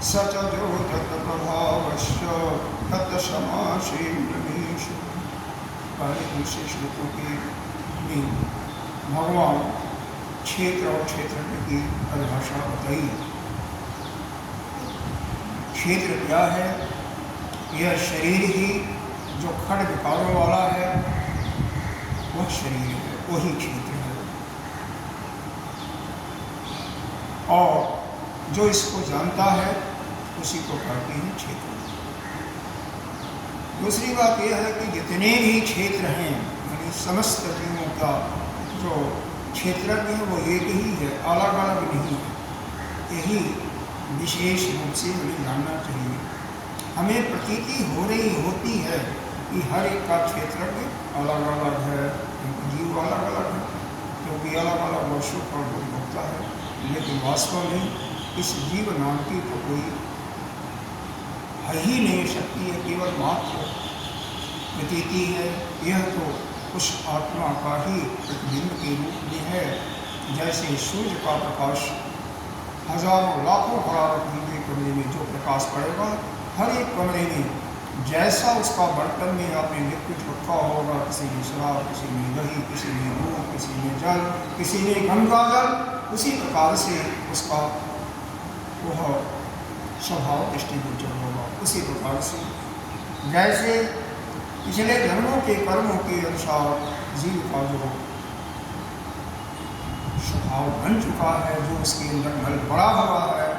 सच जो तत् प्रभावश्च तत् समासेन्द्रमीश। पहले दूसरे श्लोकों के भगवान क्षेत्र और क्षेत्रज्ञ की परिभाषा बताई। क्षेत्र क्या है? यह शरीर ही जो खड़ विकारों वाला है वह शरीर है, वही क्षेत्र है। और जो इसको जानता है उसी को कहते हैं क्षेत्र। दूसरी बात यह है कि जितने भी क्षेत्र हैं यानी समस्त जीवों का जो क्षेत्रज्ञ है वो एक ही है, अलग अलग नहीं है। यही विशेष रूप से हमें जानना चाहिए। हमें प्रतीति हो रही होती है कि हर एक का क्षेत्रज्ञ अलग अलग है, जीव अलग अलग है, क्योंकि अलग अलग वर्षों पर भोगता है। लेकिन वास्तव में इस जीव नाम की तो कोई है ही नहीं सकती है, केवल मात्र प्रतीति है। यह तो उस आत्मा का ही प्रतिबिंब के रूप में है। जैसे सूर्य का प्रकाश हजारों लाखों हरारत के कमरे में जो प्रकाश पड़ेगा, हर एक कमरे में जैसा उसका बर्तन में आपने लिक्विड रखा होगा, किसी में शराब, किसी में दही, किसी में दूध, किसी में जल, किसी में गंगा जल, उसी प्रकार से उसका वह स्वभाव दृष्टिगोचर होगा। उसी प्रकार से जैसे पिछले जन्मों के कर्मों के अनुसार जीव का जो स्वभाव बन चुका है, जो उसके अंदर मल बड़ा हुआ है,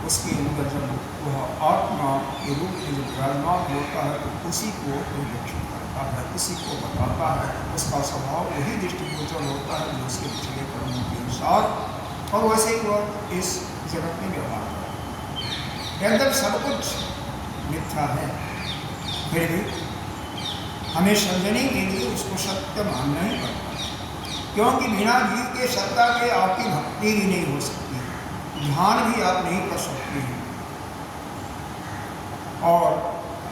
उसके अंदर जब वह आत्मा के रूप में जब विराजमान होता है तो उसी को परिलक्षित करता है, उसी को बताता है। उसका स्वभाव वही दृष्टिगोचर होता है जो उसके पिछले कर्मों के अनुसार, और वैसे ही वह इस जगत में व्यवहार करता है। अंदर सब कुछ मिथ्या है, फिर भी हमें समझने के लिए उसको सत्य मानना ही पड़ता है, क्योंकि बिना जीव के सत्ता के आपकी भक्ति ही नहीं हो सकती, ध्यान भी आप नहीं कर सकते हैं। और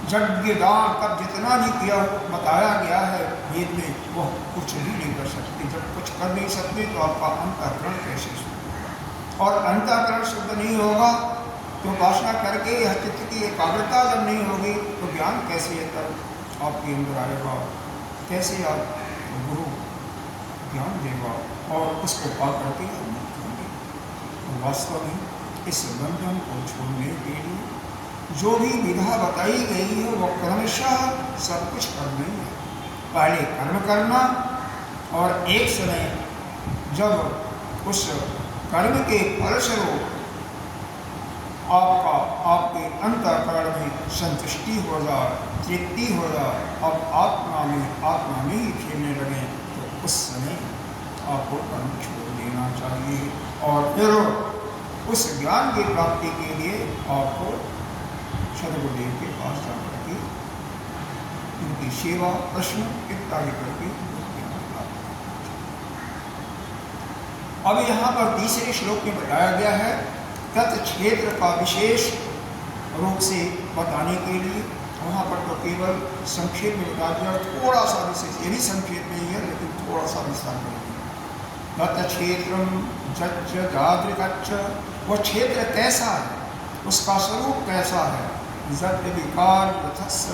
यज्ञ दान तब जितना भी किया बताया गया है वेद में, वह कुछ भी नहीं कर सकते। जब कुछ कर नहीं सकते तो आपका अंतःकरण कैसे शुद्ध होगा? और अंतःकरण शुद्ध नहीं होगा तो उपासना करके यह चित्त की एकाग्रता जब नहीं होगी तो ज्ञान कैसे अंतर आपके अंदर आएगा? कैसे आप गुरु ज्ञान देगा और उसको पा करके आप मुक्त होंगे? तो वास्तव में इस बंधन को छोड़ने के लिए जो भी विधा बताई गई है वो क्रमशः सब कुछ करना ही है। पहले कर्म करना, और एक समय जब उस कर्म के फलस्वरूप आपके अंतःकरण में संतुष्टि हो जाए, तृप्ति हो जाए, अब आत्मा में ही खेलने लगे, तो उस समय आपको कर्म छोड़ देना चाहिए। और फिर उस ज्ञान की प्राप्ति के लिए आपको सदगुरुदेव के पास जाकर के उनकी सेवा, प्रश्न इत्यादि करके ज्ञान प्राप्त करना। अब यहाँ पर तीसरे श्लोक में बताया गया है तत् क्षेत्र का विशेष रूप से बताने के लिए। वहाँ पर तो केवल संक्षेप में बता दिया, थोड़ा सा विशेष, ये भी संक्षेप में ही है लेकिन थोड़ा सा विस्तार करेंगे। तत् क्षेत्रम जच्च जागृतच्च, वो क्षेत्र कैसा है, उसका स्वरूप कैसा है? जट विकार यथस्य,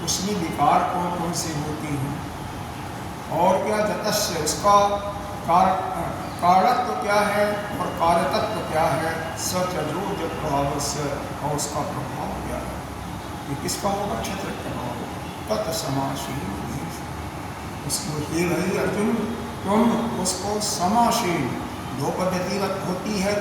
उसमें विकार कौन कौन से होती हैं? और क्या जतस्य, उसका कारकत्व क्या है और कार्यतत्व क्या है? सच जो जब प्रभाव से, और उसका प्रभाव क्या है? ये किसका होगा? क्षेत्र प्रभाव। तत्समासीन, उसको हे भाई अर्जुन तुम उसको समासीन, दो पद्धतिवत होती है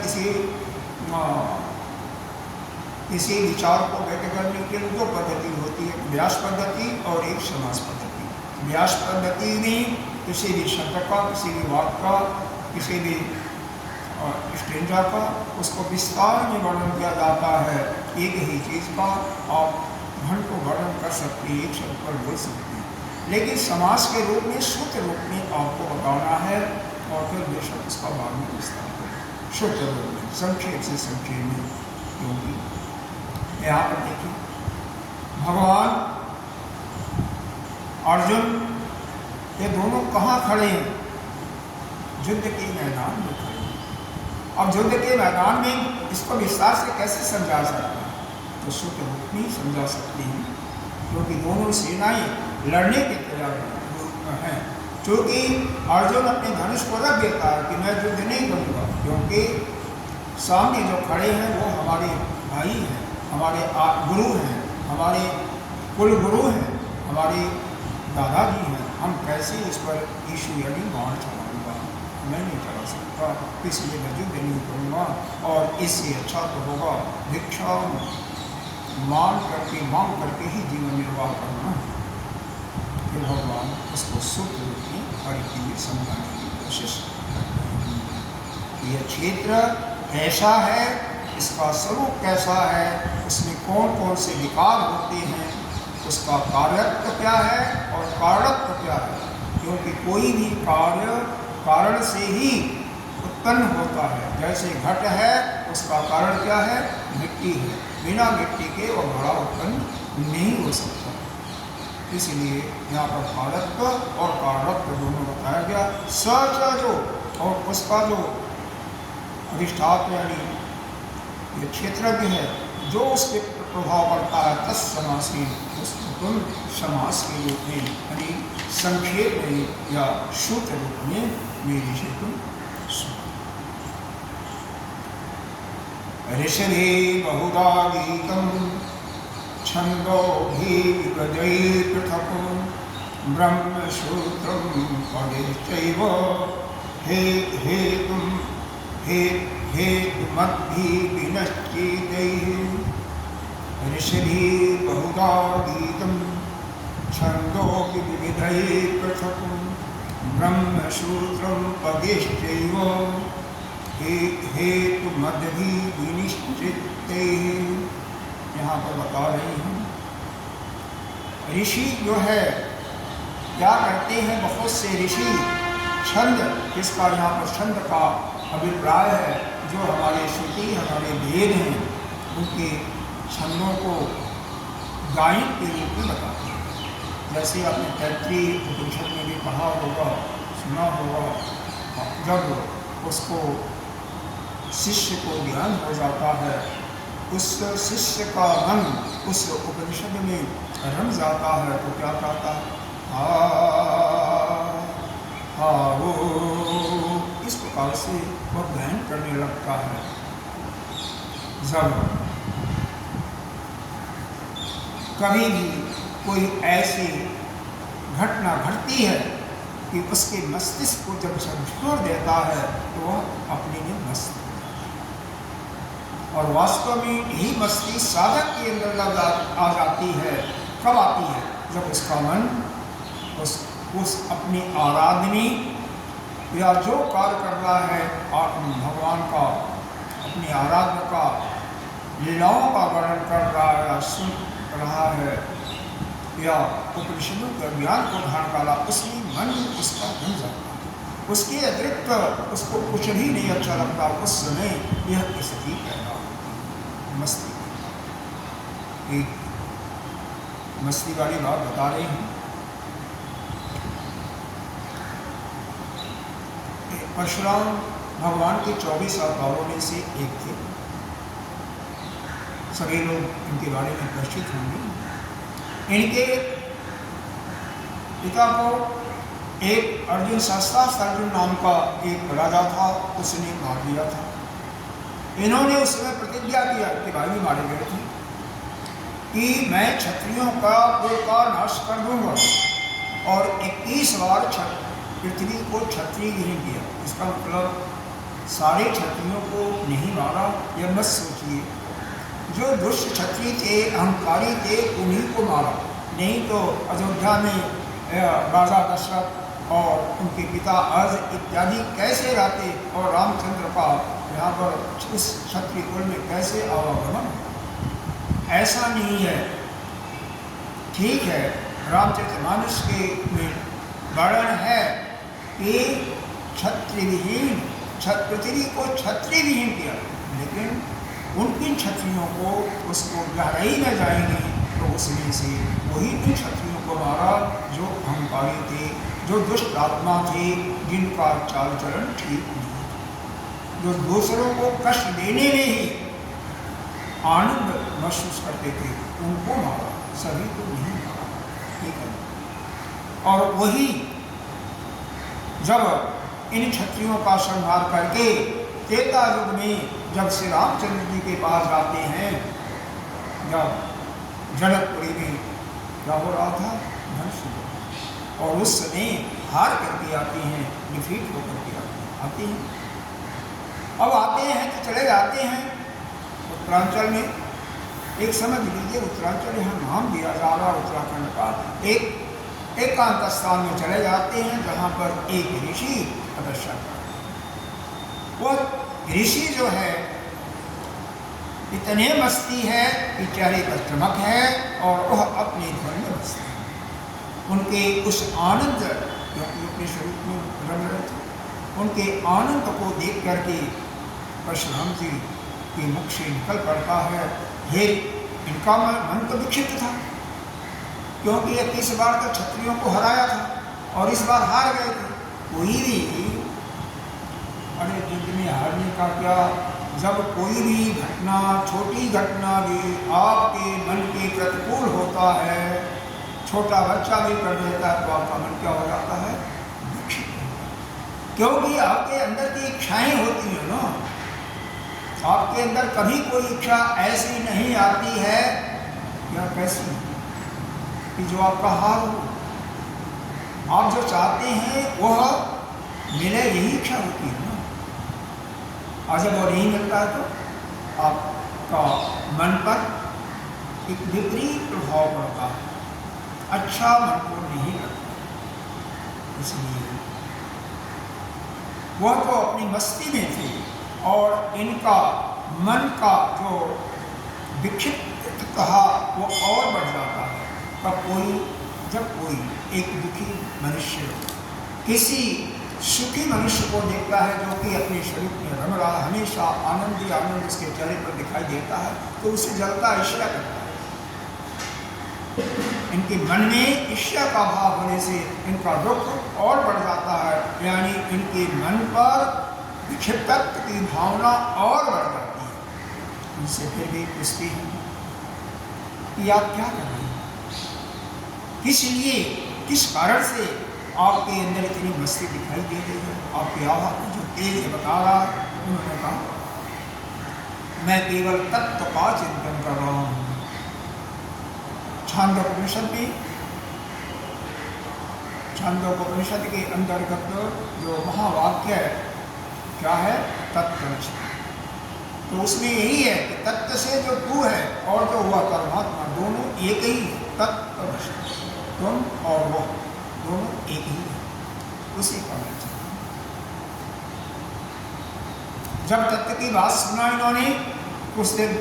किसी विचार को व्यक्त करने के लिए दो पद्धति होती है, व्यास पद्धति और एक समास पद्धति। व्यास पद्धति में किसी भी शब्द का, किसी भी वाक्य का, किसी भी स्टेंजा का उसको विस्तार में वर्णन किया जाता है। एक ही चीज़ का आप घंटों वर्णन कर सकते हैं, एक शब्द पर बोल सकते हैं, लेकिन समास के रूप में, शुद्ध रूप में आपको बताना है और फिर बेशक उसका बाद में विस्तार करें शुद्ध रूप में, संक्षेप से संक्षेप में। क्योंकि यहाँ पर देखिए भगवान अर्जुन ये दोनों कहाँ खड़े हैं? युद्ध के मैदान में खड़े हैं। अब युद्ध के मैदान में इसको विस्तार से कैसे समझा सकते हैं? तो सूत रूप समझा सकते हैं, क्योंकि दोनों सेनाएं लड़ने के तैयार हैं। क्योंकि अर्जुन अपने धनुष को रख देता है कि मैं युद्ध नहीं करूँगा, क्योंकि सामने जो खड़े हैं वो हमारे भाई हैं, हमारे गुरु हैं, हमारे कुल गुरु हैं, हमारे दादाजी हैं। हम कैसे इस पर ईशु यानी बाण चलाऊँगा? मैं नहीं चला सकता, इसलिए मैं युद्ध नहीं करूँगा। और इससे अच्छा तो होगा भिक्षा मांग करके ही जीवन निर्वाह करना। फिर भगवान उसको सूत्र रूप में हर चीज समझाने की कोशिश करते हैं। यह क्षेत्र कैसा है, इसका स्वरूप कैसा है, उसमें कौन कौन से विकार होते हैं, उसका कार्यत्व क्या है और कारणत्व क्या है। क्योंकि कोई भी कार्य कारण से ही उत्पन्न होता है। जैसे घट है, उसका कारण क्या है? मिट्टी है। बिना मिट्टी के वह घड़ा उत्पन्न नहीं हो सकता। इसलिए यहाँ पर कारत्व और कारणत्व दोनों बताया गया। सच जो और उसका जो अधिष्ठात्र यानी ये क्षेत्रज्ञ है, जो उसके प्रभाव पड़ता है, तत्समासी उसको तुम समास के रूप में यानी संक्षेप में या सूत्र रूप में मेरे से तुम ऋषि बहुधा गीतम छंदोभिः विविधैः पृथक् ब्रह्मसूत्रं पदेश्चैव हेतुमद्भिः विनश्चितैः ऋषिभिः बहुधा गीतं छन्दोभिः विविधैः पृथक् ब्रह्मसूत्रं पदेश्चैव हेतुमद्भिः विनिश्चितैः। यहाँ पर बता रही हूँ, ऋषि जो है क्या करते हैं? बहुत से ऋषि छंद, इसका यहाँ पर छंद का अभिप्राय है, जो हमारे श्रुति हमारे वेद हैं, उनके छंदों को गायन के रूप में बताते हैं। जैसे आपने तैत्रीय उपनिषद में भी पढ़ा होगा, सुना होगा, जब उसको शिष्य को ज्ञान हो जाता है, उस शिष्य का मन उस उपनिषद में रम जाता है, तो क्या कहता है? वो इस प्रकार से वह गायन करने लगता है। जब कभी भी कोई ऐसी घटना घटती है कि उसके मस्तिष्क को जब झकझोर देता है, तो वह अपने में मस्त, और वास्तव में यही मस्ती साधक के अंदर आ जाती है। कब आती है? जब उसका मन उस अपनी आराधनी या जो कार्य कर रहा है भगवान का, अपनी आराधना का, लीलाओं का वर्णन कर रहा है या सुन रहा है, या उपनिषदों का ज्ञान को धारण करा, उसमें मन उसका बन जाता है। उसके अतिरिक्त उसको कुछ भी नहीं अच्छा लगता। उस समय यह स्थिति पैदा मस्ती, एक मस्ती वाली बात बता रही हूँ। परशुराम भगवान के 24 अवतारों में से एक थे। सभी लोग इनके बारे में परिचित होंगे। इनके पिता को एक अर्जुन शास्त्रास्त्र अर्जुन नाम का एक राजा था, उसने मार दिया था। इन्होंने उस समय प्रतिज्ञा किया कि भाई भी मारे गए थे कि मैं क्षत्रियों का कुल का नाश कर दूंगा, और 21 बार पृथ्वी को क्षत्रिय नहीं किया। इसका मतलब सारे क्षत्रियों को नहीं मारा, यह मत सोचिए। जो दुष्ट क्षत्रिय थे, अहंकारी थे, उन्हीं को मारा। नहीं तो अयोध्या में राजा दशरथ और उनके पिता अर्ज इत्यादि कैसे रहते, और रामचंद्र का यहाँ पर उस क्षत्रिय कुल में कैसे आवागमन? ऐसा नहीं है। ठीक है, रामचरितमानस के में वर्णन है कि क्षत्रियविहीन पृथ्वी को क्षत्रियविहीन किया, लेकिन उन किन क्षत्रियों को उसको गहराई में जाएंगे तो उसमें से वही किन क्षत्रियों को मारा जो अहंकारी थे, जो दुष्ट आत्मा थे, जिनका चाल चलन ठीक नहीं। जो दूसरों को कष्ट देने में ही आनंद महसूस करते थे, उनको मारा, सभी को नहीं मारा। ठीक है। और वही जब इन क्षत्रियों का संहार करके त्रेता युग में जब श्री रामचंद्र जी के पास जाते हैं, जब जनकपुरी में क्या हो रहा था, धनुष, और उस समय हार करके आते हैं, डिफीट होकर के आते हैं। अब आते हैं तो चले जाते हैं उत्तरांचल में। एक समझ लीजिए, उत्तरांचल यहाँ नाम दिया जा रहा उत्तराखंड का, एक एकांत स्थान में चले जाते हैं जहाँ पर एक ऋषि तपस्या करते। वह ऋषि जो है इतने मस्ती है कि चेहरे पर चमक है और वह अपने धन में मस्त है। उनके उस आनंद, क्योंकि अपने स्वरूप में रम रहे थे, उनके आनंद को देख करके परशुराम जी के मुख से निकल पड़ता है, हे, इनका मन तो विक्षिप्त था, क्योंकि ये 30 बार तो क्षत्रियों को हराया था और इस बार हार गए थे। कोई भी, अरे युद्ध में हारने का क्या, जब कोई भी घटना, छोटी घटना भी आपके मन के प्रतिकूल होता है, छोटा बच्चा भी कर देता है, तो आपका मन क्या हो जाता है, विक्षिप्त। क्योंकि आपके अंदर की इच्छाएं होती हैं ना, आपके अंदर कभी कोई इच्छा ऐसी नहीं आती है या कैसी कि जो आपका हार हो। आप जो चाहते हैं वह मिले, यही इच्छा होती है ना। और जब वो नहीं मिलता है तो आपका मन पर एक विपरीत प्रभाव पड़ता है, अच्छा मन को नहीं लगता। इसलिए वह तो अपनी मस्ती में थे और इनका मन का जो विक्षिप्त कहा वो और बढ़ जाता है। जब कोई एक दुखी मनुष्य किसी सुखी मनुष्य को देखता है जो कि अपने शरीर में रम रहा, हमेशा आनंद ही आनंद उसके चेहरे पर दिखाई देता है, तो उसे जलता ईर्ष्या करता है। इनके मन में ईर्ष्या का भाव होने से इनका दुख और बढ़ जाता है, यानी इनके मन पर विक्षिप्तत्व की भावना और बढ़ जाती है। उनसे फिर भी पूछती है कि आप क्या कर रहे हैं, किस लिए, किस कारण से आपके अंदर इतनी मस्ती दिखाई दे रही है, आपकी आवाज़ जो तेज बता रहा है। उन्होंने कहा, मैं केवल तत्व का चिंतन कर रहा हूँ। छांदोपनिषद में, छांदोपनिषद के अंतर्गत जो महावाक्य क्या है, तत्व, तो उसमें यही है कि तत्व से जो तू है और जो हुआ परमात्मा, दोनों एक ही है। तत्व, तुम और वो दोनों एक ही है, उसी का मतलब। जब तत्व की बात सुना इन्होंने, कुछ दिन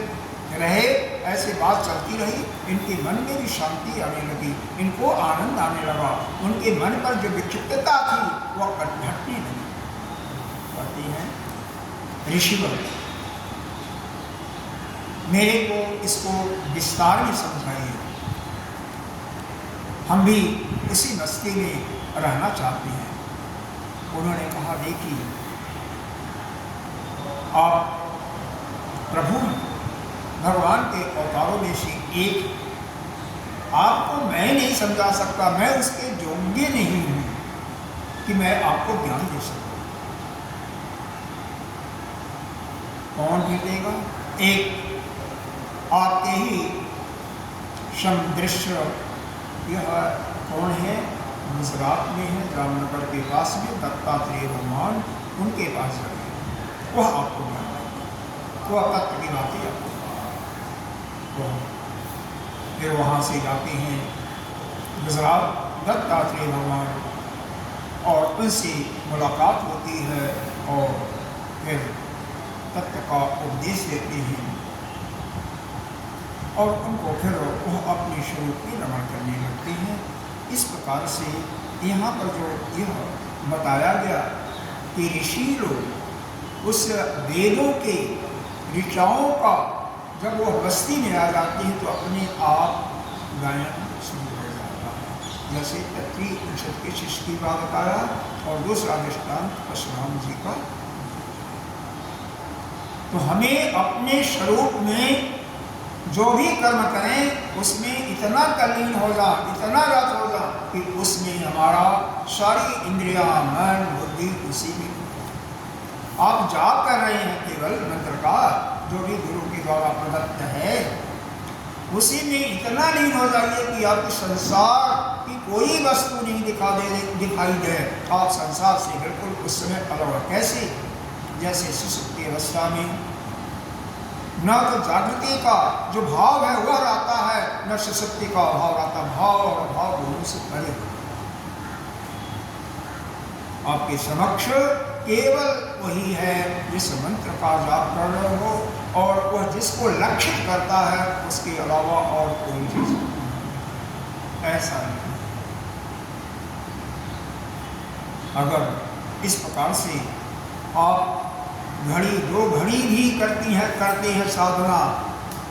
रहे, ऐसे बात चलती रही, इनके मन में भी शांति आने लगी, इनको आनंद आने लगा, उनके मन पर जो विक्षिप्तता थी वह घटने लगी। कहते हैं ऋषिवर, मेरे को इसको विस्तार में समझाइए, हम भी इसी मस्ती में रहना चाहते हैं। उन्होंने कहा, देखिए आप प्रभु भगवान के अवतारों में से एक, आपको मैं नहीं समझा सकता, मैं उसके योग्य नहीं हूँ कि मैं आपको ज्ञान दे सकूँ। कौन भी देगा? एक आपके ही समदृश्य, यह कौन है? गुजरात में है, जामनगर के पास में दत्तात्रेय भगवान, उनके पास जाइए, वह आपको ज्ञान देगा, वह तत्व की बातें आपको। तो फिर वहाँ से जाते हैं गुजरात, दत्तात्रेय भगवान, और उनसे मुलाकात होती है और फिर तत्व का उपदेश देते हैं और उनको फिर वह अपने स्वरूप में रमण करने लगते हैं। इस प्रकार से यहाँ पर जो यह बताया गया कि ऋषि लोग उस वेदों के ऋचाओं का जब वह बस्ती में आ जाते हैं तो अपने आप गायन शुरू हो जाता है। जैसे तत्वीय उपनिषद के शिष्य की बात बताया और दूसरा दृष्टांत परशुराम जी का। तो हमें अपने स्वरूप में जो भी कर्म करें उसमें इतना तल्लीन हो जा, इतना रत हो जा कि उसमें हमारा सारी इंद्रियां, मन, बुद्धि उसी में। आप जाप कर रहे हैं केवल मंत्र का, जो भी गुरु के द्वारा प्रदत्त है, उसी में इतना लीन हो जाइए कि आपको संसार की कोई वस्तु नहीं दिखाई दे। आप संसार से बिल्कुल उस समय अलग। कैसे? जैसे सुसुप्ति अवस्था में न तो जागृति का जो भाव है वह रहता है, न सुसुप्ति का भाव रहता। भाव और भाव दोनों से परे। आपके समक्ष केवल वही है जिस मंत्र का जाप कर रहे हो, और वह जिसको लक्षित करता है, उसके अलावा और कोई चीज नहीं। ऐसा नहीं। अगर इस प्रकार से आप घड़ी दो घड़ी भी करते हैं साधना,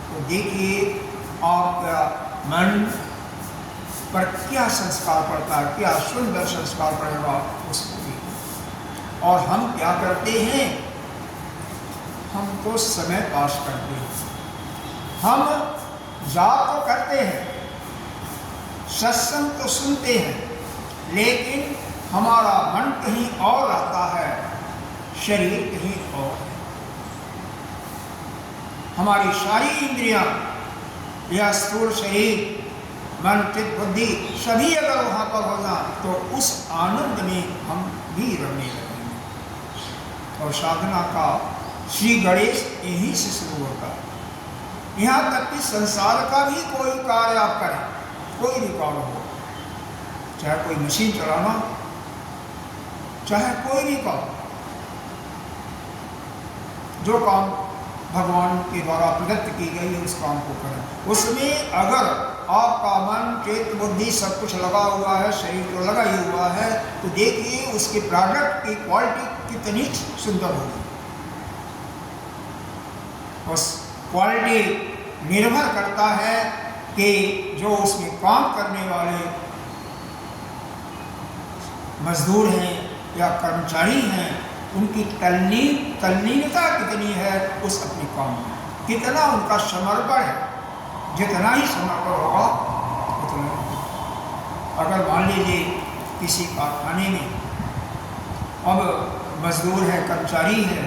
तो देखिए आपका मन पर क्या संस्कार पड़ता है, क्या सुंदर संस्कार पड़ेगा उसको भी। और हम क्या करते हैं? हम तो समय पास करते हैं। हम जाप तो करते हैं, सत्संग तो सुनते हैं, लेकिन हमारा मन कहीं और रहता है, शरीर कहीं और। हमारी सारी इंद्रियां या स्थूल शरीर, मन, चित्त, बुद्धि सभी अगर वहां पर हो जाए तो उस आनंद में हम भी रमने लगेंगे। और साधना का श्री गणेश यहीं से शुरू होता है। यहाँ तक कि संसार का भी कोई कार्य आप करें, कोई भी कार्य हो, चाहे कोई मशीन चलाना, चाहे कोई भी काम, जो काम भगवान के द्वारा प्रदत्त की गई है उस काम को करें। उसमें अगर आपका मन, चित्त, बुद्धि सब कुछ लगा हुआ है, शरीर तो लगा ही हुआ है, तो देखिए उसके प्रोडक्ट की क्वालिटी कितनी सुंदर होगी। उस क्वालिटी निर्भर करता है कि जो उसमें काम करने वाले मजदूर हैं या कर्मचारी हैं, उनकी तल्लीनता कितनी है उस अपने काम में, कितना उनका समर्पण है। जितना ही समर्पण होगा उतना। अगर मान लीजिए किसी कारखाने में अब मजदूर है, कर्मचारी है,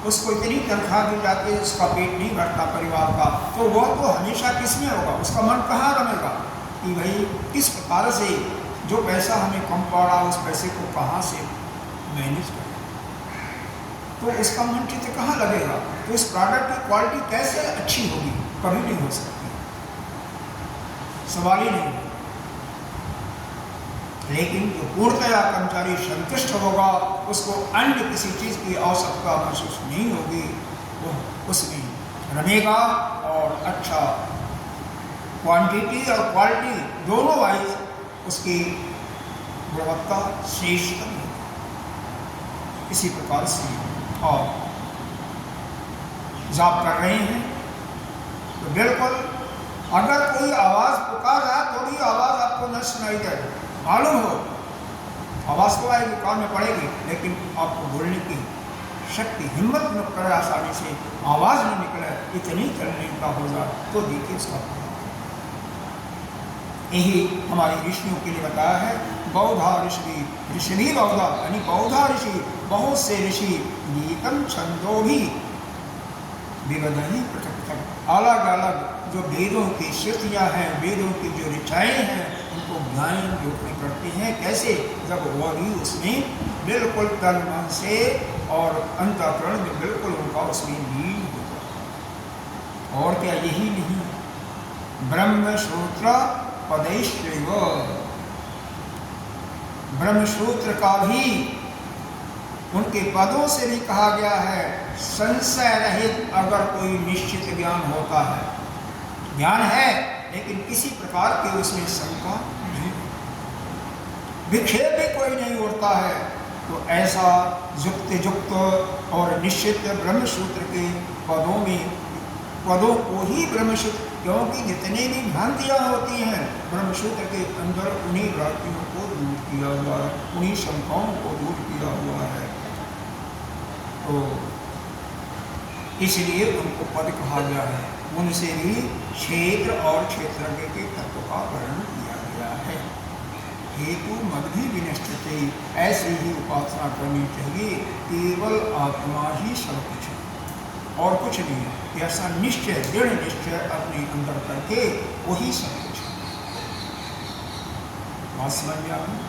उसको इतनी तनख्वाह दी जाती है, उसका पेट नहीं भरता परिवार का, तो वह तो हमेशा किस में होगा? उसका मन कहाँ रमेगा कि भाई किस प्रकार से जो पैसा हमें कम पड़ा उस पैसे को कहाँ से मैनेज करें, तो उसका मन चित्त कहाँ लगेगा? तो इस प्रोडक्ट की क्वालिटी कैसे अच्छी होगी? कभी नहीं हो सकती, सवाल ही नहीं। लेकिन जो पूर्णतया कर्मचारी संतुष्ट होगा, उसको अन्य किसी चीज़ की आवश्यकता महसूस नहीं होगी, वो उसमें रमेगा और अच्छा क्वांटिटी और क्वालिटी दोनों वाइज उसकी गुणवत्ता श्रेष्ठतम होगी। इसी प्रकार से और जाप कर रहे हैं तो बिल्कुल अगर कोई आवाज़ पुकार रहा, थोड़ी आवाज़ आपको न सुनाई दे, मालूम हो आवाज़ तो आएगी, कान में पड़ेगी, लेकिन आपको बोलने की शक्ति, हिम्मत न करे, आसानी से आवाज़ न निकले, इतनी तल्लीनता हो जाए, तो देखिए इसका यही हमारे ऋषियों के लिए बताया है। बौद्धा ऋषि, ऋषि बौद्धा यानी बौद्धा ऋषि, बहुत से ऋषि गीतम छंदो भी विविधि पृथक, अलग अलग जो वेदों की श्रुतियाँ हैं, वेदों की जो ऋचाएँ हैं, उनको गायन रूप में करते हैं। कैसे? जब वह भी उसमें बिल्कुल तन मन से और अंतःकरण में बिल्कुल उनका उसमें लीन होता। और क्या यही नहीं, ब्रह्मसूत्र पदैश्चैव, ब्रह्मसूत्र का भी उनके पदों से भी कहा गया है, संशय रहित अगर कोई निश्चित ज्ञान होता है, ज्ञान है लेकिन किसी प्रकार के उसमें शंका नहीं, विक्षेप भी कोई नहीं उठता है, तो ऐसा युक्त और निश्चित ब्रह्मसूत्र के पदों को ही ब्रह्मसूत्र, क्योंकि जितने भी भ्रांतियाँ होती हैं ब्रह्मसूत्र के अंदर उन्हीं भ्रांतियों को दूर किया हुआ है, उन्हीं शंकाओं को दूर किया हुआ है। तो इसलिए उनको पद कहा गया है। उनसे भी क्षेत्र और क्षेत्रज्ञ के तत्व का वर्णन किया गया है। हेतु मद भी विनष्टते, ऐसी ही उपासना करनी चाहिए। केवल आत्मा ही सब कुछ है और कुछ नहीं है। ऐसा निश्चय, दृढ़ निश्चय अपने अंदर करके वही सब कुछ है। बात समझ में आ गई?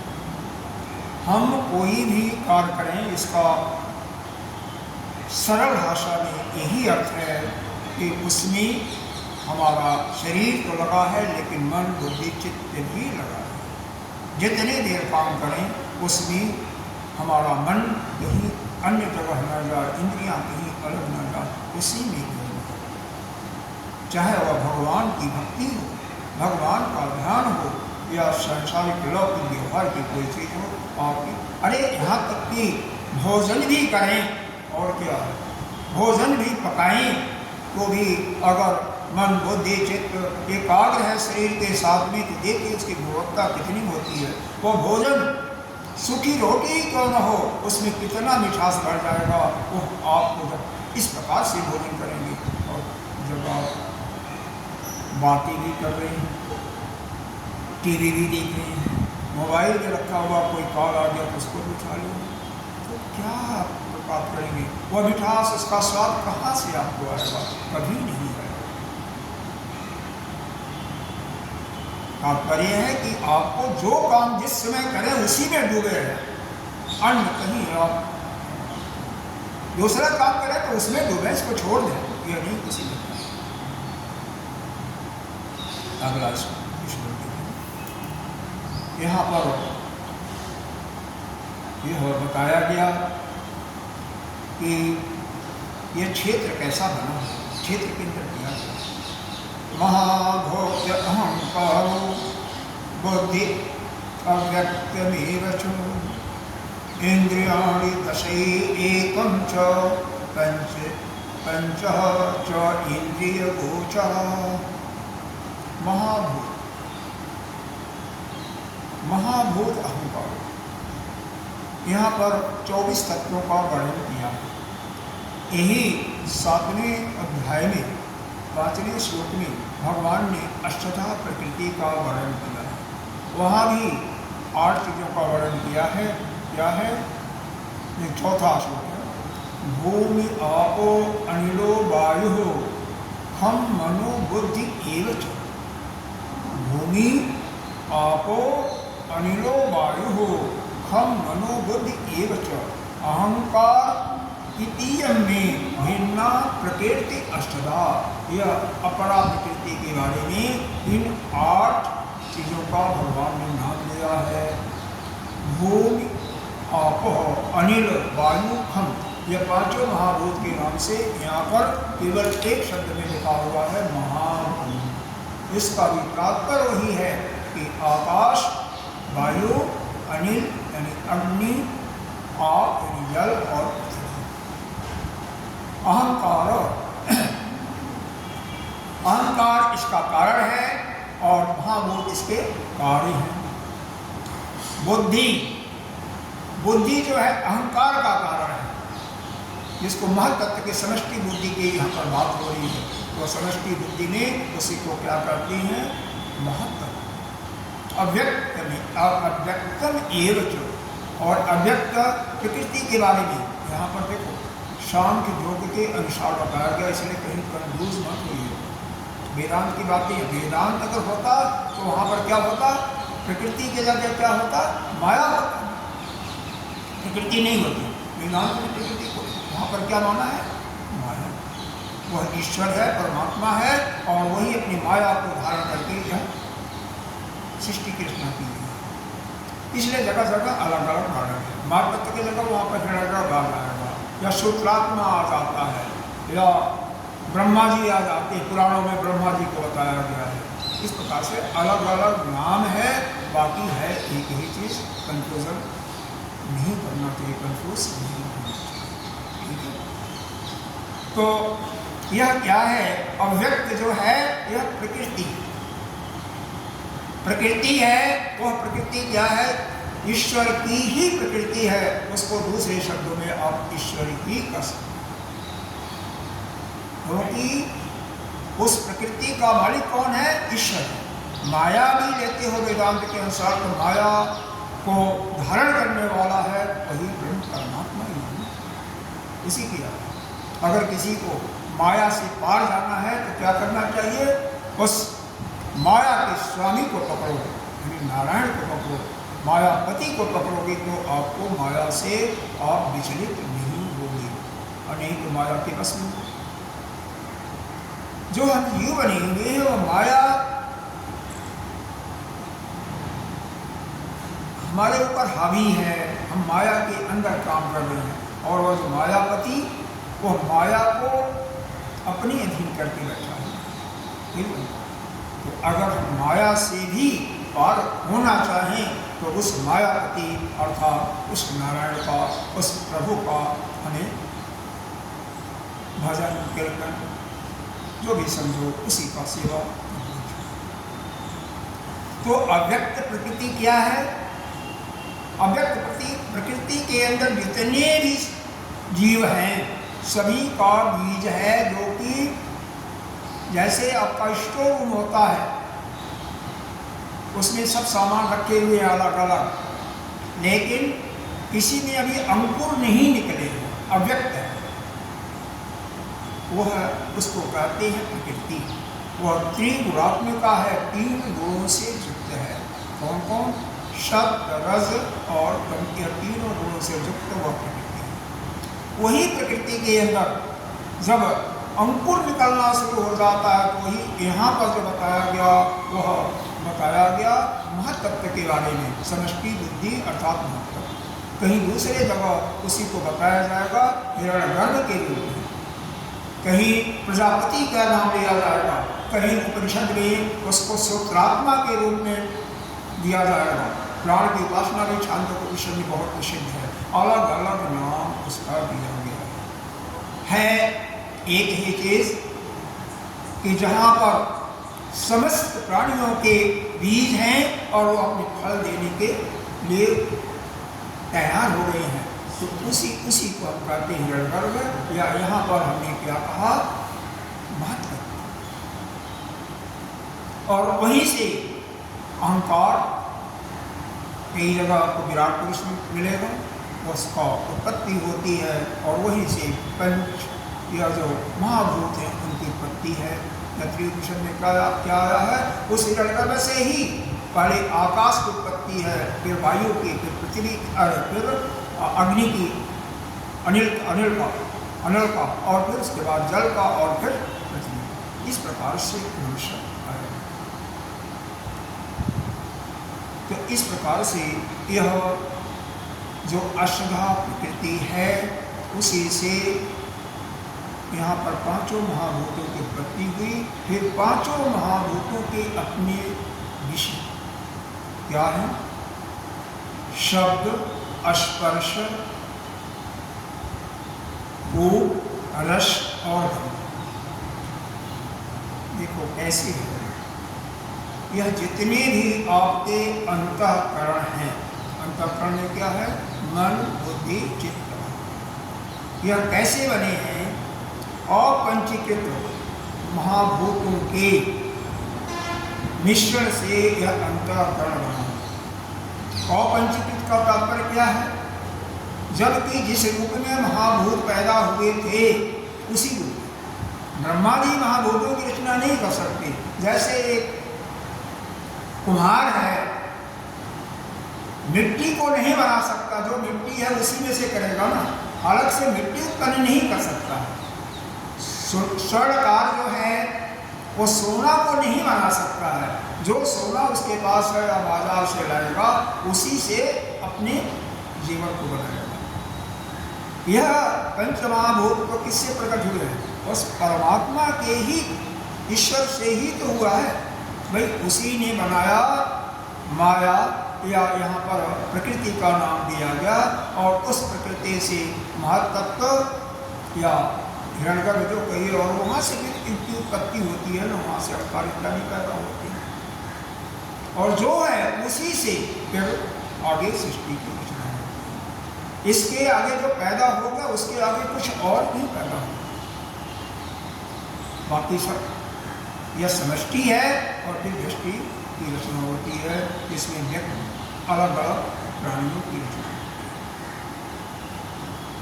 हम कोई भी कार्य करें, इसका सरल भाषा में यही अर्थ है कि उसमें हमारा शरीर तो लगा है, लेकिन मन, बुद्धि, चित्त भी लगा है। जितने देर काम करें उसमें हमारा मन कहीं अन्य जगह न जाए, इंद्रियां कहीं अलग न जाए, उसी में चाहे वह भगवान की भक्ति हो, भगवान का ध्यान हो, या संसारिक लौकिक व्यवहार की कोई चीज हो आपकी। अरे यहाँ तक कि भोजन भी करें, और क्या भोजन भी पकाएं, तो भी अगर मन, बुद्धि, चित्त एकाग्र है शरीर के साथ में, तो देखिए उसकी गुणवत्ता कितनी होती है। वो भोजन सूखी रोटी ही क्यों न हो, उसमें कितना मिठास बढ़ जाएगा। वो आपको जब इस प्रकार से भोजन करेंगे, और जब आप बातें भी कर रहे हैं, टीवी भी देख रहे हैं, मोबाइल में रखा हुआ कोई कॉल आ गया तो उसको भी उठा लो, तो क्या बात करेंगे? वह मिठास, उसका स्वाद कहाँ से आपको आएगा? कभी नहीं आएगा। तात्पर्य है कि आपको जो काम जिस समय करें उसी में डूबे रहें। अन्य कहीं आप दूसरा काम करें तो उसमें डूबे, इसको छोड़ दें, यह नहीं किसी में। अगला यहाँ पर यह बताया गया कि यह क्षेत्र कैसा बना है। क्षेत्र के अंदर किया गया महाभोग्य अहंकारो बुद्धि अव्यक्तमेव च इंद्रियाणि दशैकं च पंच च इंद्रियगोचराः। महाभूत, महाभूत अहंकार, यहाँ पर 24 तत्वों का वर्णन किया है। यही 7वें अध्याय में 5वें श्लोक में भगवान ने अष्टधा प्रकृति का वर्णन किया है। वहाँ भी 8 चीज़ों का वर्णन किया है। क्या है? चौथा श्लोक है, भूमि आपो अनिलो वायु खम मनो बुद्धि एव च। भूमि आपो अनिलो वायु खम मनो बुद्धि एव च अहंकार इतीयं में भिन्ना प्रकृति अष्टधा। यह अपरा प्रकृति के बारे में इन 8 चीज़ों का भगवान ने नाम लिया है। भूमि, आपो, अनिल, वायु, खम, यह 5 महाभूत के नाम से यहाँ पर केवल एक शब्द में लिखा हुआ है महाभूत। इसका भी तात्पर्य वही है कि आकाश, वायु, अनिल यानी अग्नि, आग यानी जल और पृथ्वी। अहंकार, अहंकार इसका कारण है और महाभूत इसके कार्य हैं। बुद्धि, बुद्धि जो है अहंकार का कारण है, जिसको महत्त्व के समष्टि बुद्धि की यहाँ पर बात हो रही है। तो समष्टि बुद्धि में उसी को क्या करती हैं? महत्त्व। अव्यक्त में अव्यक्तम एव च, और अव्यक्त प्रकृति के बारे में यहाँ पर देखो शांति योग के अनुसार बताया गया, इसलिए कहीं कंफ्यूज मत होइए। वेदांत की बातें, वेदांत अगर होता तो वहाँ पर क्या होता? प्रकृति के जगह क्या होता? माया होता। प्रकृति नहीं होती। वेदांत में प्रकृति को वहाँ पर क्या माना है? माया। वह ईश्वर है, परमात्मा है, और वही अपनी माया को धारण करके यह सृष्टि की रचना की है। इसलिए जगह जगह अलग अलग वर्णन है। मार्ग तत्व की जगह वहाँ पर हिरण्यगर्भ आ जाएगा, या सूत्रात्मा आ जाता है, या ब्रह्मा जी आ जाते हैं। पुराणों में ब्रह्मा जी को बताया गया है। इस प्रकार से अलग अलग नाम है, बाकी है एक ही चीज़। कंफ्यूजन नहीं करना चाहिए, कंफ्यूज नहीं होना चाहिए। ठीक है? तो यह क्या है? अव्यक्त जो है यह प्रकृति, प्रकृति है। वह प्रकृति क्या है? ईश्वर की ही प्रकृति है। उसको दूसरे शब्दों में आप ईश्वर ही कर सकते। क्योंकि उस प्रकृति का मालिक कौन है? ईश्वर है। माया भी लेते हो वेदांत के अनुसार तो माया को धारण करने वाला है वही ब्रह्म परमात्मा ही है, इसी की आज्ञा। अगर किसी को माया से पार जाना है तो क्या करना चाहिए? उस माया के स्वामी को पकड़ो, यानी नारायण को पकड़ो, मायापति को पकड़ोगे तो आपको माया से आप विचलित नहीं होंगे, और नहीं तो माया के बस में जो हम जीव बनेंगे वो माया हमारे ऊपर हावी है, हम माया के अंदर काम कर रहे हैं, और वह जो मायापति वो माया को अपने अधीन करके बैठा है। तो अगर हम माया से भी पार होना चाहें तो उस मायापति अर्थात उस नारायण का, उस प्रभु का हमें भजन कीर्तन जो भी समझो उसी का सेवा करनी चाहिए। तो अव्यक्त प्रकृति क्या है? अव्यक्त प्रकृति के अंदर जितने भी जीव हैं सभी का बीज है, जो कि जैसे आपका स्टोव रूम होता है उसमें सब सामान रखे हुए अलग अलग, लेकिन किसी में अभी अंकुर नहीं निकले, अव्यक्त है, वह उसको कहते हैं प्रकृति। वह त्रिगुणात्मिका है, 3 गुणों से युक्त है। कौन कौन? शब्द, रज और गम के 3 गुणों से युक्त वह प्रकृति है। वही प्रकृति के अंदर जब अंकुर निकलना शुरू हो जाता है तो वही यहाँ पर जो बताया गया वह बताया गया महत्तत्व के बारे में, समष्टि बुद्धि अर्थात महत्तत्व। कहीं दूसरे जगह उसी को बताया जाएगा हिरण्यगर्भ के रूप में, कहीं प्रजापति का नाम लिया जाएगा, कहीं उपनिषद में उसको सूत्रात्मा के रूप में दिया जाएगा। प्राण की उपासना भी छांदोपनिषद में बहुत प्रसिद्ध है, अलग अलग नाम उसका दिया गया है। एक ही चीज कि जहाँ पर समस्त प्राणियों के बीज हैं और वो अपने फल देने के लिए तैयार हो रहे हैं, तो उसी को हम कहते हैं हिरण्यगर्भ, या यहाँ पर हमने क्या कहा? महत्व। और वहीं से अहंकार कई जगह आपको विराट पुरुष में मिलेगा, उसका उत्पत्ति होती है, और वहीं से पंच या जो महाभूत हैं उनकी उत्पत्ति है। तत्रीपनिषद में क्या आया है? उस हिरण्यगर्भ से ही पहले आकाश की उत्पत्ति है, फिर वायु की, फिर पृथ्वी, फिर अग्नि की, अनिल का, और फिर उसके बाद जल का, और फिर पृथ्वी। इस प्रकार से मनुष्य आया। तो इस प्रकार से यह जो अष्टधा प्रकृति है उसी से यहाँ पर 5 महाभूतों की उत्पत्ति हुई। फिर 5 महाभूतों के अपने विषय क्या है? शब्द, स्पर्श, रूप, रस और गंध। देखो कैसे है यह जितने भी आपके अंतःकरण हैं, अंतःकरण में क्या है? मन, बुद्धि, चित्त। यह कैसे बने हैं? अपंचीकृत महाभूतों के मिश्रण से यह अंतःकरण बना। अपंचीकृत का तात्पर्य क्या है? जबकि जिस रूप में महाभूत पैदा हुए थे उसी रूप ब्रह्मादि महाभूतों की रचना नहीं कर सकते। जैसे एक कुम्हार है, मिट्टी को नहीं बना सकता, जो मिट्टी है उसी में से करेगा ना, अलग से मिट्टी उत्पन्न नहीं कर सकता। स्वर्णकार जो है वो सोना को नहीं बना सकता है, जो सोना उसके पास है या बाजार से लाएगा उसी से अपने जीवन को बनाएगा। यह पंचमहाभूत तो किससे प्रकट हुए हैं? उस परमात्मा के ही, ईश्वर से ही तो हुआ है भाई, उसी ने बनाया। माया या यहाँ पर प्रकृति का नाम दिया गया, और उस प्रकृति से महत्तत्व या हिरण्यगर्भ जो कही, और वहाँ से फिर इनकी उत्पत्ति होती है ना, वहाँ से अवतार इत्यादि पैदा होती है, और जो है उसी से फिर आगे सृष्टि की रचना है। इसके आगे जो पैदा होगा उसके आगे कुछ और भी पैदा होगा। बाकी सब यह समष्टि है और फिर व्यष्टि की रचना होती है, इसमें व्यक्त अलग अलग प्राणियों की रचना।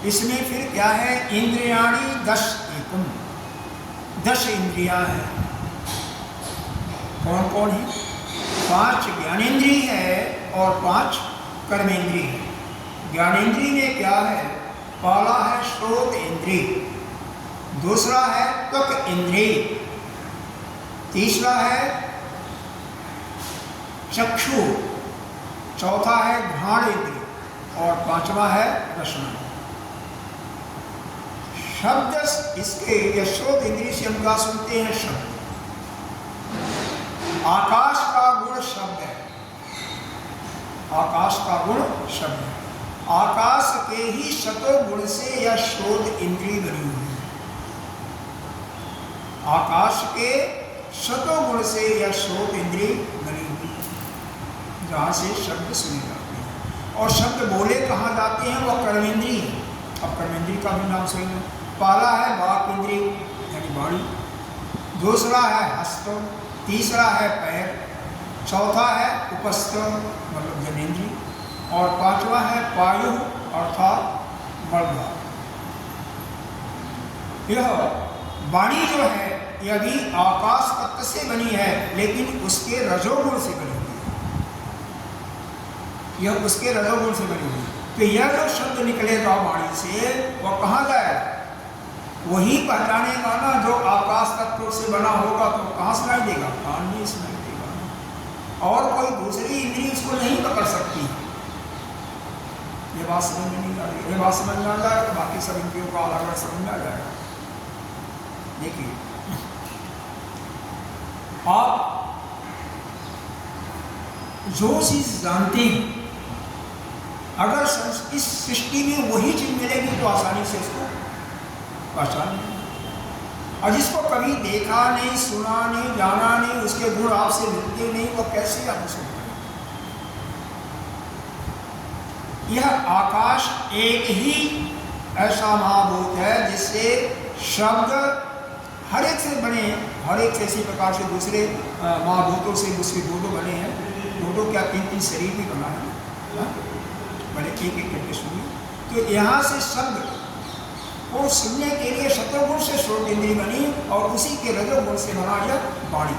इसमें फिर क्या है, इंद्रियाणी 10 एकम, 10 इंद्रियां हैं। कौन कौन है? 5 ज्ञानेंद्रिय है और 5 कर्मेंद्रिय है। ज्ञानेंद्रिय में क्या है? पहला है श्रोत इंद्रिय, दूसरा है त्वक इंद्रिय, तीसरा है चक्षु, चौथा है घ्राण इंद्रिय और पांचवा है रसना। शब्द इसके यशोद इंद्रिय से हम क्या सुनते हैं? शब्द। आकाश का गुण शब्द है, आकाश का गुण शब्द है। आकाश के ही शतो गुण से यह श्रोत इंद्रिय बनी हुई है। आकाश के शतो गुण से यह श्रोत इंद्रिय बनी हुई है, जहाँ से शब्द सुने जाते हैं। और शब्द बोले कहाँ जाते हैं? वह कर्मेंद्रिय है। अब कर्मेंद्रिय का भी नाम सुनिए। पहला है वाक इंद्रिय यानी वाणी, दूसरा है हस्त, तीसरा है पैर, चौथा है उपस्थ मतलब जनेंद्रिय और पांचवा है पायु अर्थात बलभाग। यह वाणी जो है यह भी आकाश तत्व से बनी है, लेकिन उसके रजोगुण से बनी हुई है। यह उसके रजोगुण से बनी हुई है। तो यह जो शब्द निकलेगा वाणी से वह कहाँ जाएगा? वही पहचानेगा ना जो आकाश तत्व से बना होगा, तो कहाँ सुनाई देगा? कान में सुनाई देगा, और कोई दूसरी इंद्रिय उसको नहीं पकड़ सकती। ये बात समझ में नहीं आ रही? ये बात समझ में आ जाए तो बाकी सब इंद्रियों का अलग अलग समझ में आ जाएगा। देखिए, आप जो चीज जानते हैं, अगर इस सृष्टि में वही चीज मिलेगी तो आसानी से उसको पहचान नहीं। और जिसको कभी देखा नहीं, सुना नहीं, जाना नहीं, उसके गुण आपसे मिलते नहीं, वो कैसे आप उसको? यह आकाश एक ही ऐसा महाभूत है जिससे शब्द हर एक से बने, हर एक से इसी प्रकार से दूसरे महाभूतों से दूसरे दो बने हैं। दो क्या 3-3 शरीर भी बना है, बड़े एक एक करके सुनिए। तो यहाँ से शब्द को सुनने के लिए शतगुण से श्रोत इंद्रिय बनी और उसी के रजोगुण से बना यह वाणी।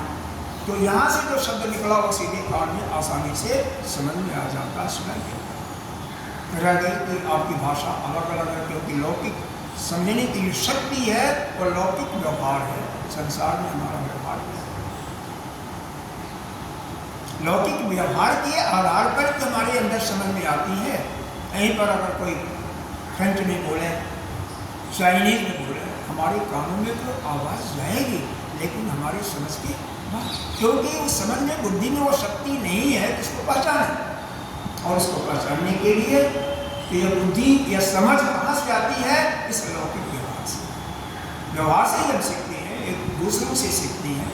तो यहाँ से जो शब्द निकला वो सीधे कान में आसानी से समझ में आ जाता, सुनाई देता। रह गई कि आपकी भाषा अलग अलग है, क्योंकि लौकिक समझने की शक्ति है और लौकिक व्यवहार है। संसार में हमारा व्यवहार है, लौकिक व्यवहार के आधार पर हमारे अंदर समझ में आती है। यहीं पर अगर कोई फ्रेंच में बोले, चाइनीज में बोले, हमारे कानों में तो आवाज़ जाएगी, लेकिन हमारी समझ के बाद, क्योंकि उस समझ में, बुद्धि में वो शक्ति नहीं है जिसको पहचाने। और उसको पहचानने के लिए यह बुद्धि या समझ कहाँ से आती है? इस लौकिक व्यवहार से। व्यवहार से हम सीखते हैं, एक दूसरों से सीखते हैं,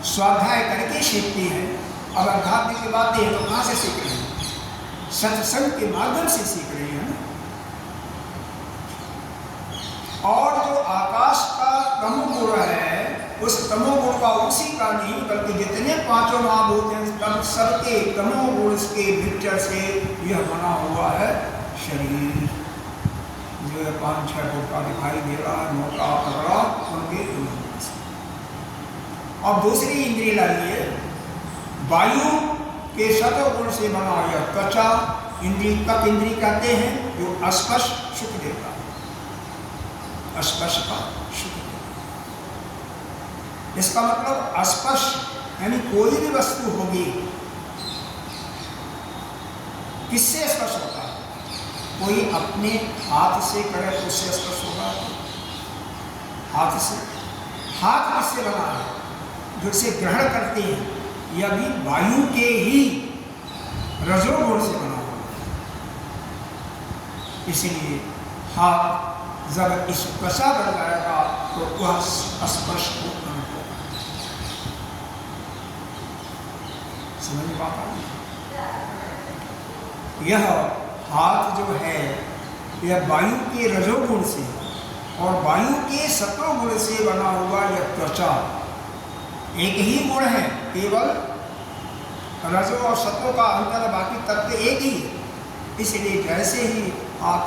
स्वाध्याय करके सीखते हैं। अब अध्यात्म की बात है तो कहाँ से सीख रहे हैं? सत्संग के माध्यम से सीख रहे हैं। और जो आकाश का तमोगुण है, उस तमोगुण का उसी का नहीं बल्कि जितने पांचों महाभूत हैं तब सबके तमोगुण के मिक्सचर से यह बना हुआ है शरीर, जो 5-6 फुट का दिखाई दे रहा है, मोटा तगड़ा, उनके तमोगुण से। अब दूसरी इंद्रिय लाइए, वायु के शतगुण से बना यह त्वचा इंद्रिय, तक इंद्रिय कहते हैं, जो स्पर्श सुख देता है, स्पर्श का सुख। इसका मतलब स्पर्श यानी कोई भी वस्तु होगी, किससे स्पर्श होता है? कोई अपने हाथ से करे तो उससे स्पर्श होगा, हाथ से। हाथ किससे बना है? जो इसे ग्रहण करते हैं, यह भी वायु के ही रजोगुण से बना हुआ है। इसीलिए हाथ जब इस त्वचा बन जाएगा तो वह स्पर्श को अनुभव, समझ में बात आ रही? यह हाथ जो है यह वायु के रजोगुण से, और वायु के सतो गुण से बना हुआ यह त्वचा एक ही गुण है, केवल रजो और सतो का अंतर, बाकी तत्व एक ही है। इसलिए जैसे ही हाथ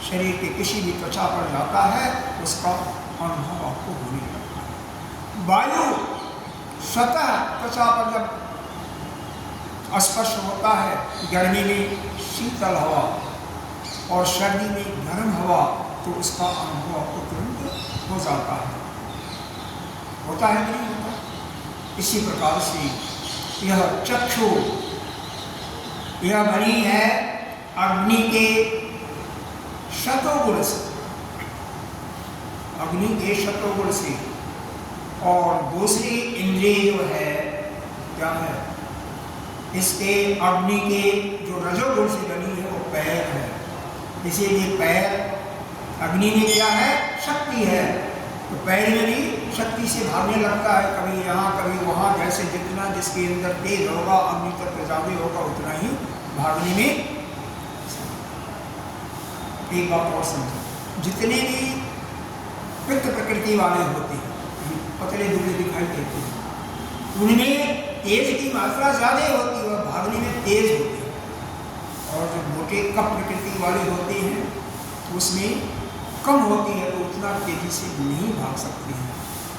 शरीर के किसी भी त्वचा पर जाता है उसका अनुभव आपको होने लगता है। वायु स्वतः त्वचा पर जब स्पर्श होता है, गर्मी में शीतल हवा और सर्दी में गर्म हवा, तो उसका अनुभव आपको तुरंत हो जाता है। होता है कि नहीं होता? इसी प्रकार से यह चक्षु यह बनी है अग्नि के शतोगुण से, अग्नि के शतोगुण से। और दूसरी इंद्रिय जो है क्या है, इसके अग्नि के जो रजोगुण से बनी है वो पैर है। इसीलिए पैर अग्नि में क्या है, शक्ति है, तो पैर में भी शक्ति से भागने लगता है, कभी यहाँ कभी वहाँ, जैसे जितना जिसके अंदर तेज होगा, अग्नि तत्व ज्यादा होगा, उतना ही भागने में। एक बात और समझो, जितने भी पित्त प्रकृति वाले होते हैं, पतले दुबले दिखाई देते हैं, उनमें तेज की मात्रा ज्यादा होती है और भागने में तेज होती है। और जो मोटे कप प्रकृति वाले होते हैं उसमें कम होती है, तो उतना तेजी से नहीं भाग सकते हैं,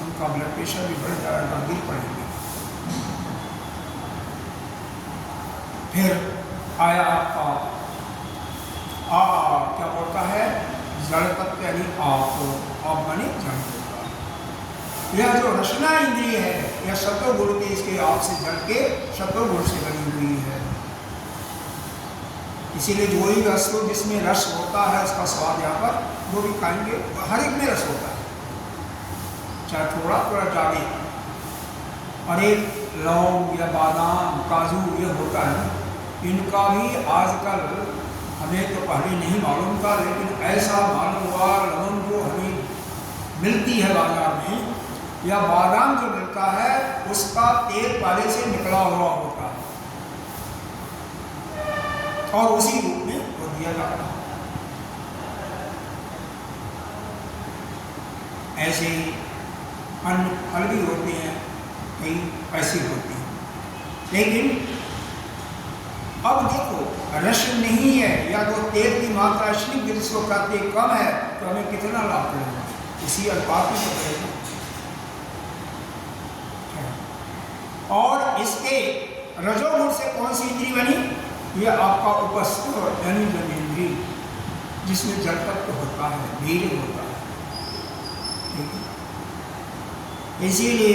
उनका ब्लड प्रेशर भी बढ़ जाएगा, गिर पड़ेंगे। फिर आया आपका क्या बोलता है, जड़ तत्व यानी आप माने जड़ होता है। यह जो रसना इंद्रिय है यह शतोगुण के, इसके आप से जड़ के शतोगुण से बनी हुई है। इसीलिए जो ही वस्तु जिसमें रस होता है उसका स्वाद यहाँ पर जो भी खाएंगे हर एक में रस होता है, चाहे थोड़ा थोड़ा ज्यादा। और एक लौंग या बादाम काजू ये होता है, इनका भी आजकल हमें तो पहले नहीं मालूम था, लेकिन ऐसा मालूम हुआ लौंग जो हमें मिलती है बाजार में, या बादाम जो मिलता है उसका तेल पहले से निकला हुआ होता है और उसी रूप में वो दिया जाता है। ऐसे ही अन्य फल भी होते हैं, कई ऐसे होते हैं, लेकिन अब देखो रस नहीं है या तो तेल की मात्रा स्निग्ध जिसको कहते कम है, तो हमें कितना लाभ मिलेगा, इसी अनुपात में पड़ेगा। और इसके रजोगुण से कौन सी इंद्री बनी, यह आपका उपस्थ यानी जनेन्द्रिय, जिसमें जल तत्व होता है, वीर्य होता है। इसीलिए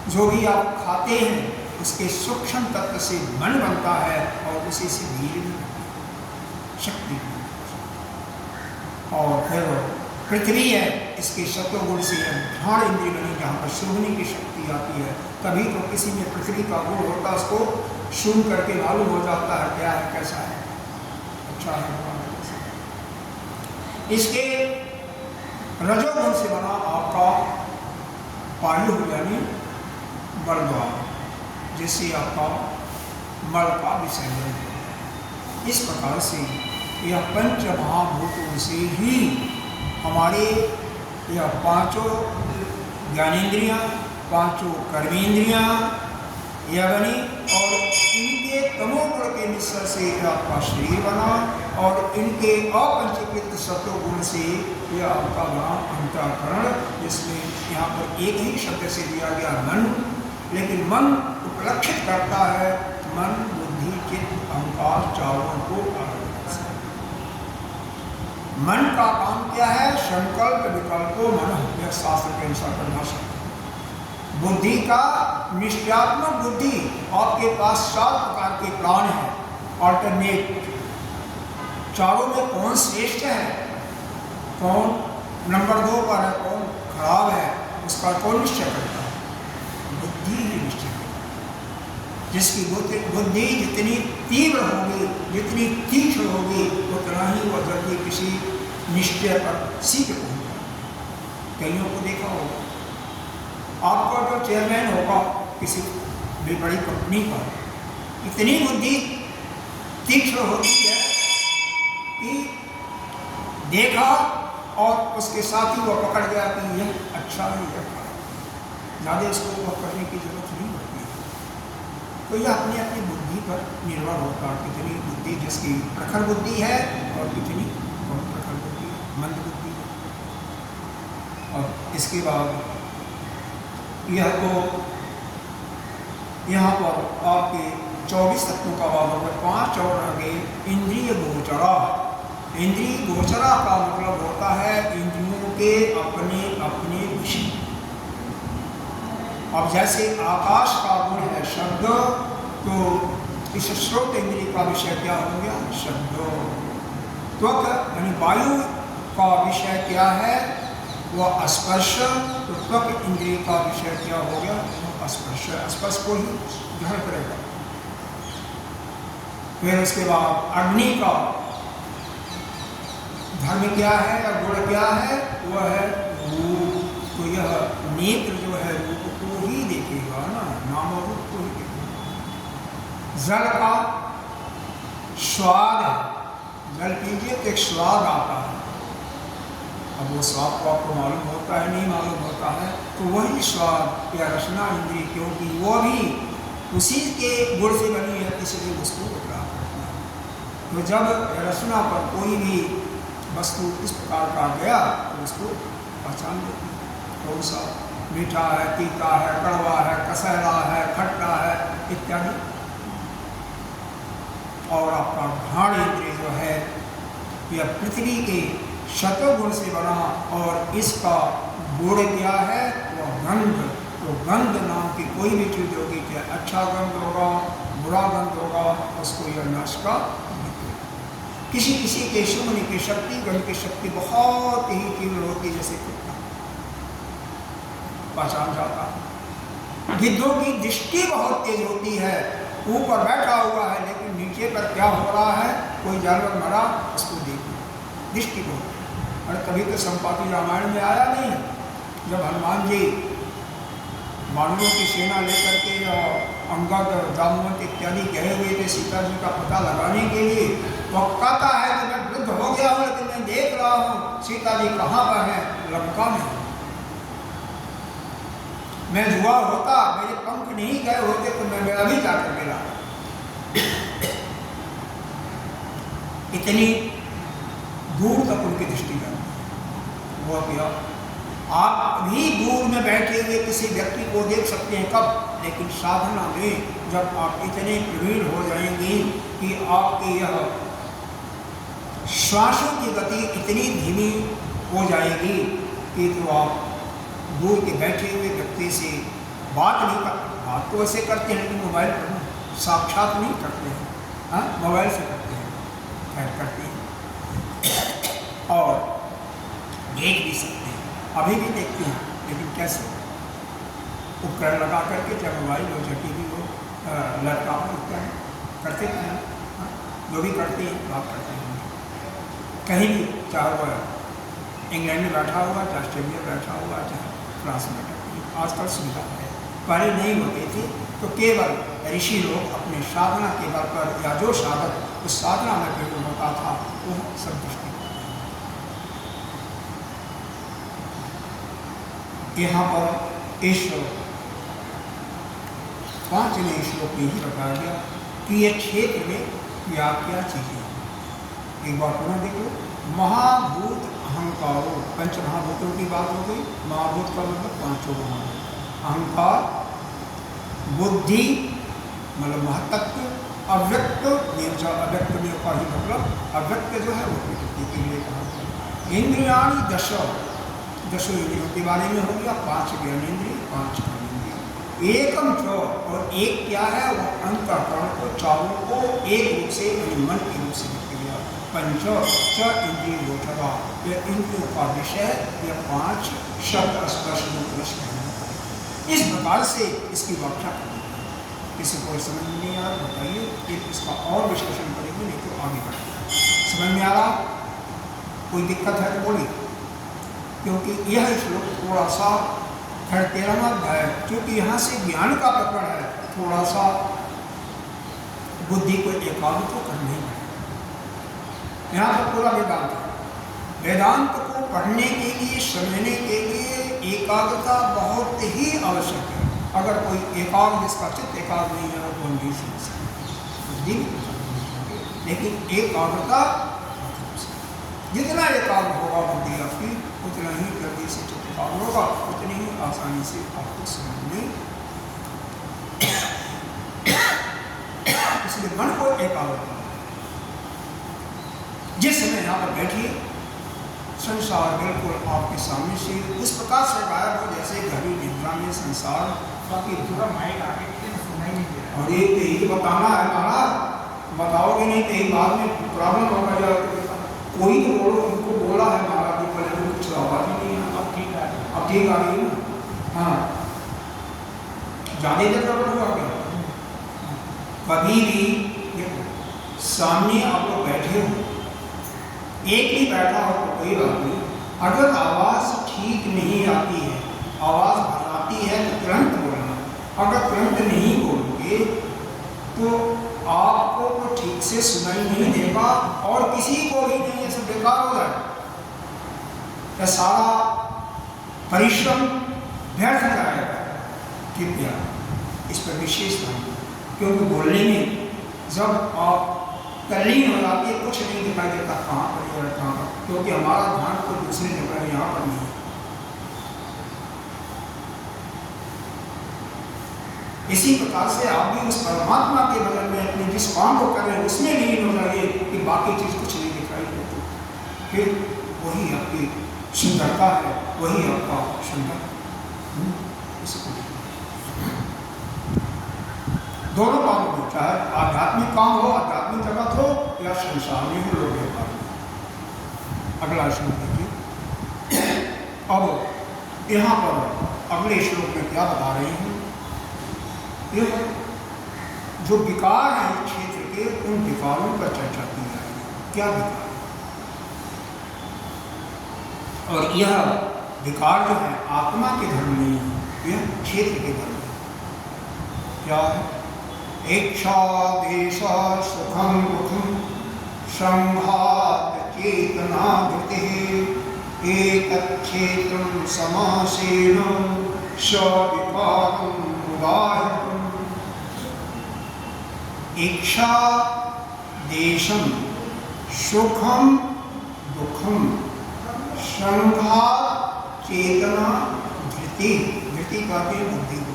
जो भी आप खाते हैं उसके सूक्ष्म तत्व से मन बनता है और उसी से वीर्य भी शक्ति। और फिर पृथ्वी है, इसके शतोगुण से घ्राण इंद्रिय बनी, जहाँ पर सूंघने की शक्ति आती है। कभी तो किसी में पृथ्वी का गुण होता है, उसको सूंघ करके मालूम हो जाता है क्या है, कैसा है, अच्छा है, बुरा है। इसके रजोगुण से बना आपका वायु यानी मलद्वार, जिससे आपका मल का विसर्जन है। इस प्रकार से यह पंच महाभूतों से ही हमारे यह पांचों ज्ञानेन्द्रियाँ, पांचों कर्मेंद्रियाँ यह बनी, और इनके तमोगुण के मिश्रण से आपका शरीर बना, और इनके अपंचीकृत सत्वगुण से यह आपका बना अंतःकरण, जिसमें यहाँ पर एक ही शब्द से दिया गया मन, लेकिन मन उपलक्षित करता है मन, बुद्धि, चित्त, अहंकार चारों को अलग। मन का काम क्या है, संकल्प विकल्पों मन, यह शास्त्र के अनुसार परिभाषा। बुद्धि का निश्चयात्मक बुद्धि, आपके पास 7 प्रकार के प्राण हैं, ऑल्टरनेट। चारों में कौन श्रेष्ठ है, कौन नंबर 2 पर है, कौन खराब है, उसका कौन निश्चय करता है, बुद्धि ही निश्चय करता है। जिसकी बुद्धि जितनी तीव्र होगी, जितनी तीक्ष्ण होगी, उतना ही वह जल्दी किसी निश्चय पर सीख पहुंचेगा। कईयों को देखा होगा, आपका जो चेयरमैन होगा किसी भी बड़ी कंपनी का, इतनी बुद्धि तीक्ष्ण होती है कि देखा और उसके साथ ही वह पकड़ गया कि यह अच्छा है, यह खराब, ज़्यादा इसको वह करने की जरूरत नहीं होती है। तो यह अपनी अपनी बुद्धि पर निर्भर होता है, कितनी बुद्धि, जिसकी प्रखर बुद्धि है और कितनी बहुत प्रखर बुद्धि है, मंद बुद्धि है। और इसके बाद यह तो यहाँ पर आपके 24 तत्वों का भाव होगा। 5 और आगे इंद्रिय गोचरा। इंद्रिय गोचरा का मतलब होता है इंद्रियों के अपने अपने विषय। अब जैसे आकाश का गुण है शब्द, तो इस श्रोत इंद्रिय का विषय क्या हो गया? शब्द। त्वक यानी वायु का विषय क्या है? वह स्पर्श। तो त्वक इंद्रिय का विषय क्या हो गया? स्पर्श। स्पर्श को ही ग्रहण करेगा। फिर उसके बाद अग्नि का धर्म क्या है या गुण क्या है? वह है रूप। तो यह नेत्र जो है रूप को ही देखेगा ना, नाम और रूप को ही देखेगा। जल का स्वाद है, जल पीजिए तो एक स्वाद आता है। अब वो स्वाद को आपको मालूम होता है नहीं मालूम होता है, तो वही स्वाद या रसना इंद्रिय, क्योंकि वो भी उसी के गुण से बनी है, इसलिए उसको ग्रहण करता है। तो जब रसना पर कोई भी वस्तु इस प्रकार का गया तो उसको पहचान लेती है। कौन सा मीठा है, तीखा है, कड़वा है, कसैला है, खट्टा है इत्यादि। और आपका घ्राण इंद्रिय जो है यह पृथ्वी के शतगुण से बना, और इसका गुण क्या है? वह गंध। तो गंध नाम की कोई भी चीज होगी, चाहे अच्छा गंध होगा, बुरा गंध होगा, उसको यह नष्ट का किसी किसी के सुमन की शक्ति, गंध की शक्ति बहुत ही तीव्र होती है, जैसे कुत्ता पहचान जाता है। गिद्धों की दृष्टि बहुत तेज होती है, ऊपर बैठा हुआ है लेकिन नीचे पर क्या हो रहा है, कोई जानवर मरा उसको देखना, दृष्टि बहुत। और कभी तो संपाति रामायण में आया नहीं, जब हनुमान जी मानवों की सेना लेकर के अंगद, जामवंत इत्यादि गए हुए थे सीता जी का पता लगाने के लिए, तो कहता है कि मैं वृद्ध हो गया हूँ लेकिन मैं देख रहा हूँ सीता जी कहाँ पर है, लंका में। मैं जुआ होता, मेरे पंख नहीं गए होते तो मैं अभी जाकर मिला। इतनी दूर तक उनकी दृष्टि है। वो क्या, आप भी दूर में बैठे हुए किसी व्यक्ति को देख सकते हैं, कब? लेकिन साधना में जब आप इतने प्रवीण हो जाएंगे कि आपकी यह श्वासों की गति इतनी धीमी हो जाएगी कि तो आप दूर के बैठे हुए व्यक्ति से बात नहीं कर, बात तो ऐसे करते हैं कि मोबाइल पर साक्षात नहीं करते हैं, हाँ मोबाइल से करते हैं, खैर करते हैं, और देख भी सकते हैं, अभी भी देखते हैं, लेकिन कैसे? उपकरण लगा करके, चाहे मोबाइल हो चाहे टीवी हो, लैपटॉप इत्यादि करते हैं, जो भी करते हैं बात करते हैं। कहीं भी, चाहे वह इंग्लैंड में बैठा हुआ, चाहे ऑस्ट्रेलिया में बैठा हुआ, चाहे फ्रांस में बैठा हुआ, आजकल सुविधा है, पहले नहीं होती थी। तो केवल ऋषि लोग अपने साधना के बल पर, या जो साधक उस साधना में प्रयोग होता था, वो सब दृष्टि। यहाँ पर इस 5वें श्लोक में ही बताया गया कि ये क्षेत्र में क्या क्या चीजें हैं। एक बार पुनः देखो, महाभूत अहंकारो, पंच महाभूतों की बात हो गई। महाभूत का मतलब पांचों महाभूत, अहंकार, बुद्धि मतलब महत्त्व, अव्यक्त अव्यक्त में का ही मतलब अव्यक्त जो है वो प्रकृति के लिए कहा। इंद्रियाणि दश, दशो इंद्रियों के बारे में हो गया, 5 ज्ञानेंद्रिय, 5 कर्मेंद्रिय, एकम च, और एक क्या है? वो अंतःकरण को, चारों को एक रूप से मन के रूप से लिख दिया। पंच च इंद्रिय गोचरा, यह इंद्रियों का विषय, यह 5 शब्द स्पर्श रूप है। इस प्रकार से इसकी व्याख्या करेंगे। किसी को समझ नहीं आ रहा बताइए, कि इसका और विश्लेषण करेंगे, नहीं तो आगे बढ़ेंगे। समझ में आ रहा? कोई दिक्कत है तो बोलिए, क्योंकि यह श्लोक थोड़ा सा 13वां अध्याय, क्योंकि यहाँ से ज्ञान का प्रकरण है, थोड़ा सा बुद्धि को एकाग्र तो करना ही पड़ेगा। यहाँ पर पूरा वेदांत है, वेदांत को पढ़ने के लिए, समझने के लिए एकाग्रता बहुत ही आवश्यक है। अगर कोई एकाग्र, जिसका चित्त एकाग्र नहीं है, वो नहीं समझ सकता। लेकिन एकाग्रता, जितना एकाग्र होगा बुद्धि आपकी, उतना ही जल्दी से चित्त एकाग्र होगा, उतनी ही आसानी से आपको समझ में। इसलिए मन को एकाग्र करना। जिस समय यहाँ पर बैठिए, संसार बिल्कुल आपके सामने से इस प्रकार से गायब हो जैसे गहरी निद्रा में संसार। बाकी पूरा माइक आगे सुनाई नहीं दे रहा। और ये यही बताना है महाराज, बताओगे नहीं तो बाद में प्रॉब्लम होगा। कोई तो बोलो, उनको बोला है महाराज जी, पहले कुछ आवाज ही नहीं है। अब ठीक है, अब ठीक आ रही है ना? हाँ, ज़्यादा देर गड़बड़ हुआ क्या? कभी भी देखो, सामने आप लोग बैठे हो, एक भी बैठा हो तो कोई बात नहीं। अगर आवाज़ ठीक नहीं आती है, आवाज़ आती है तो तुरंत बोलना। अगर तुरंत नहीं बोलोगे तो आपको तो ठीक से सुनाई नहीं देगा और किसी को भी नहीं, ये सब बेकार हो जाए। यह सारा परिश्रम व्यर्थ जाएगा। कृपया इस पर विशेष ध्यान दें, क्योंकि बोलने में जब आप तल्लीन हो जाती है, कुछ नहीं दिखाई देता कहाँ पर और कहाँ पर, क्योंकि हमारा ध्यान तो दूसरी जगह है, यहाँ पर नहीं है। इसी प्रकार से आप भी उस परमात्मा के बगल में अपने जिस काम को कर रहे हैं उसमें लीन हो जाइए कि बाकी चीज़ कुछ नहीं दिखाई देती। फिर वही आपकी सुंदरता है, वही आपका सुंदर। दोनोकाम हो, चाहे आध्यात्मिक काम हो, आध्यात्मिक जगत हो, या संसार में हो, लोग व्यापार में। अगला श्लोक देखिए। अब यहाँ पर अगले श्लोक में क्या बता रहे हैं? यह जो विकार है इस क्षेत्र के, उन विकारों पर चर्चा की जाएगी। क्या विकार? और यह विकार जो है आत्मा के धर्म नहीं है, यह क्षेत्र के धर्म है। क्या है? इच्छा देश सुखम दुखम संघात चेतना धृति एतच्छेत्रं समासेन सविकारं उदाहरणम्। इच्छा देशम सुखम दुखम संघात चेतना धृति, धृति कहते बुद्धि को।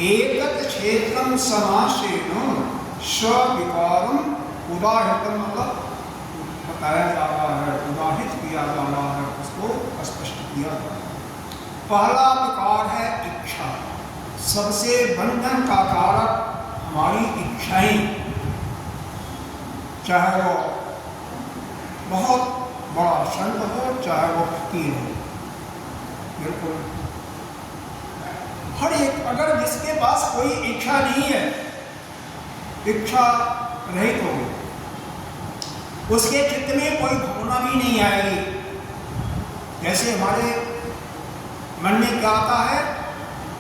एतत् क्षेत्रं समासेन सविकारं उदाहृतम्, मतलब बताया जा रहा है, उदाहित किया जा रहा है, उसको स्पष्ट किया जा रहा है। पहला विकार है इच्छा। सबसे बंधन का कारक हमारी इच्छाएं, चाहे वो बहुत बड़ा संत हो, चाहे वो फकीर हो। बिल्कुल हर एक, अगर जिसके पास कोई इच्छा नहीं है, इच्छा रहित हो, उसके चित्त में कोई भावना भी नहीं आएगी। जैसे हमारे मन में क्या आता है,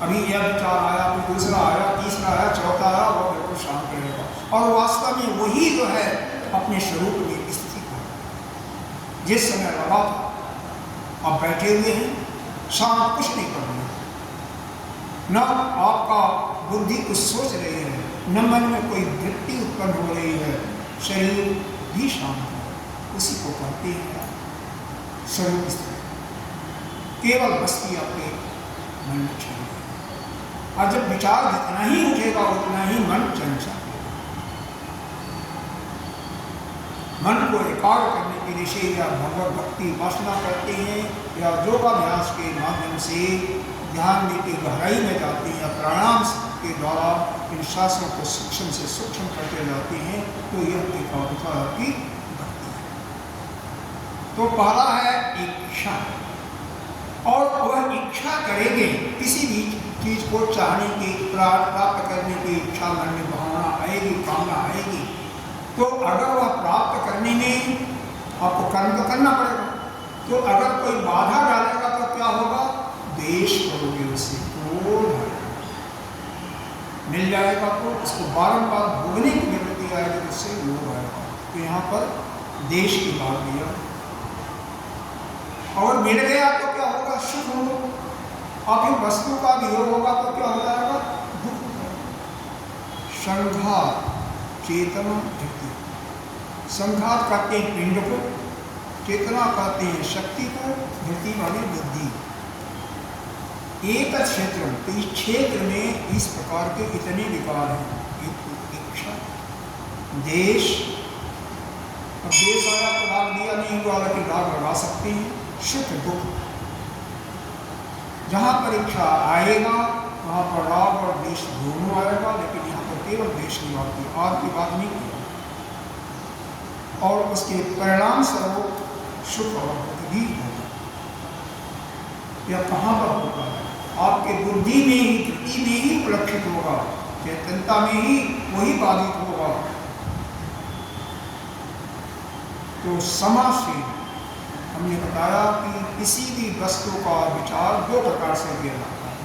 अभी यह विचार आया, फिर दूसरा आया, तीसरा आया, चौथा आया, वो बिल्कुल शांत रहेगा। और वास्तव में वही जो है अपने स्वरूप में स्थित है। जिस समय लगा आप बैठे हुए हैं, शांत, कुछ नहीं कर रहे, न आपका बुद्धि कुछ सोच रही है, न मन में कोई वृत्ति उत्पन्न हो रही है, शरीर भी शांत है। उसी को कहते हैं स्वरूप स्थिति। केवल बस्ती आपके मन में चलेगी, और जब विचार जितना ही उठेगा उतना ही मन चंचल। मन को एकाग्र करने के लिए से या भगवत भक्ति वासना करते हैं, या योगाभ्यास के माध्यम से ध्यान की गहराई में जाते हैं, या प्राणायाम के द्वारा इन शास्त्रों को सूक्ष्म से सूक्ष्म करते जाते हैं, तो यह एकाग्रता की भक्ति है। तो पहला है इच्छा, और वह इच्छा करेंगे किसी भी चीज को चाहने की, प्राप्त करने की इच्छा मन में भावना आएगी, कामना आएगी, तो अगर वह प्राप्त करने में आपको कर्म तो करना पड़ेगा। तो अगर कोई बाधा डालेगा तो क्या होगा? द्वेष करोगे उससे, क्रोध आएगा, मिल जाएगा तो उसको बारंबार भोगने की प्रवृत्ति आएगी, उससे लोभ आएगा। तो यहाँ पर देश की बात दिया, और मिल गया तो क्या होगा? सुख होगा। अब इन वस्तु का वियोग होगा तो क्या हो जाएगा? दुख होगा। संघात चेतना धृति। संघात कहते हैं पिंड को, चेतना कहते हैं शक्ति को, धृति वाली बुद्धि। एक क्षेत्र, तो इस क्षेत्र में इस प्रकार के इतने विकार हैं। एक इच्छा, देश, अब देश आया तो राग दिया नहीं हुआ, लेकिन राग लगा सकते हैं। सुख दुख, जहाँ पर इच्छा आएगा वहाँ पर राग और देश दोनों आएगा, लेकिन यहाँ पर केवल देश की बात की, आग की बात नहीं की। और उसके परिणाम स्वरूप सुख और दुख भी होगा। यह कहाँ पर होगा? आपके बुद्धि में ही, धृति में ही उपलक्षित होगा, चेतनता में ही वही बाधित होगा। तो समाज से हमने बताया कि किसी भी वस्तु का विचार दो प्रकार से किया जाता है,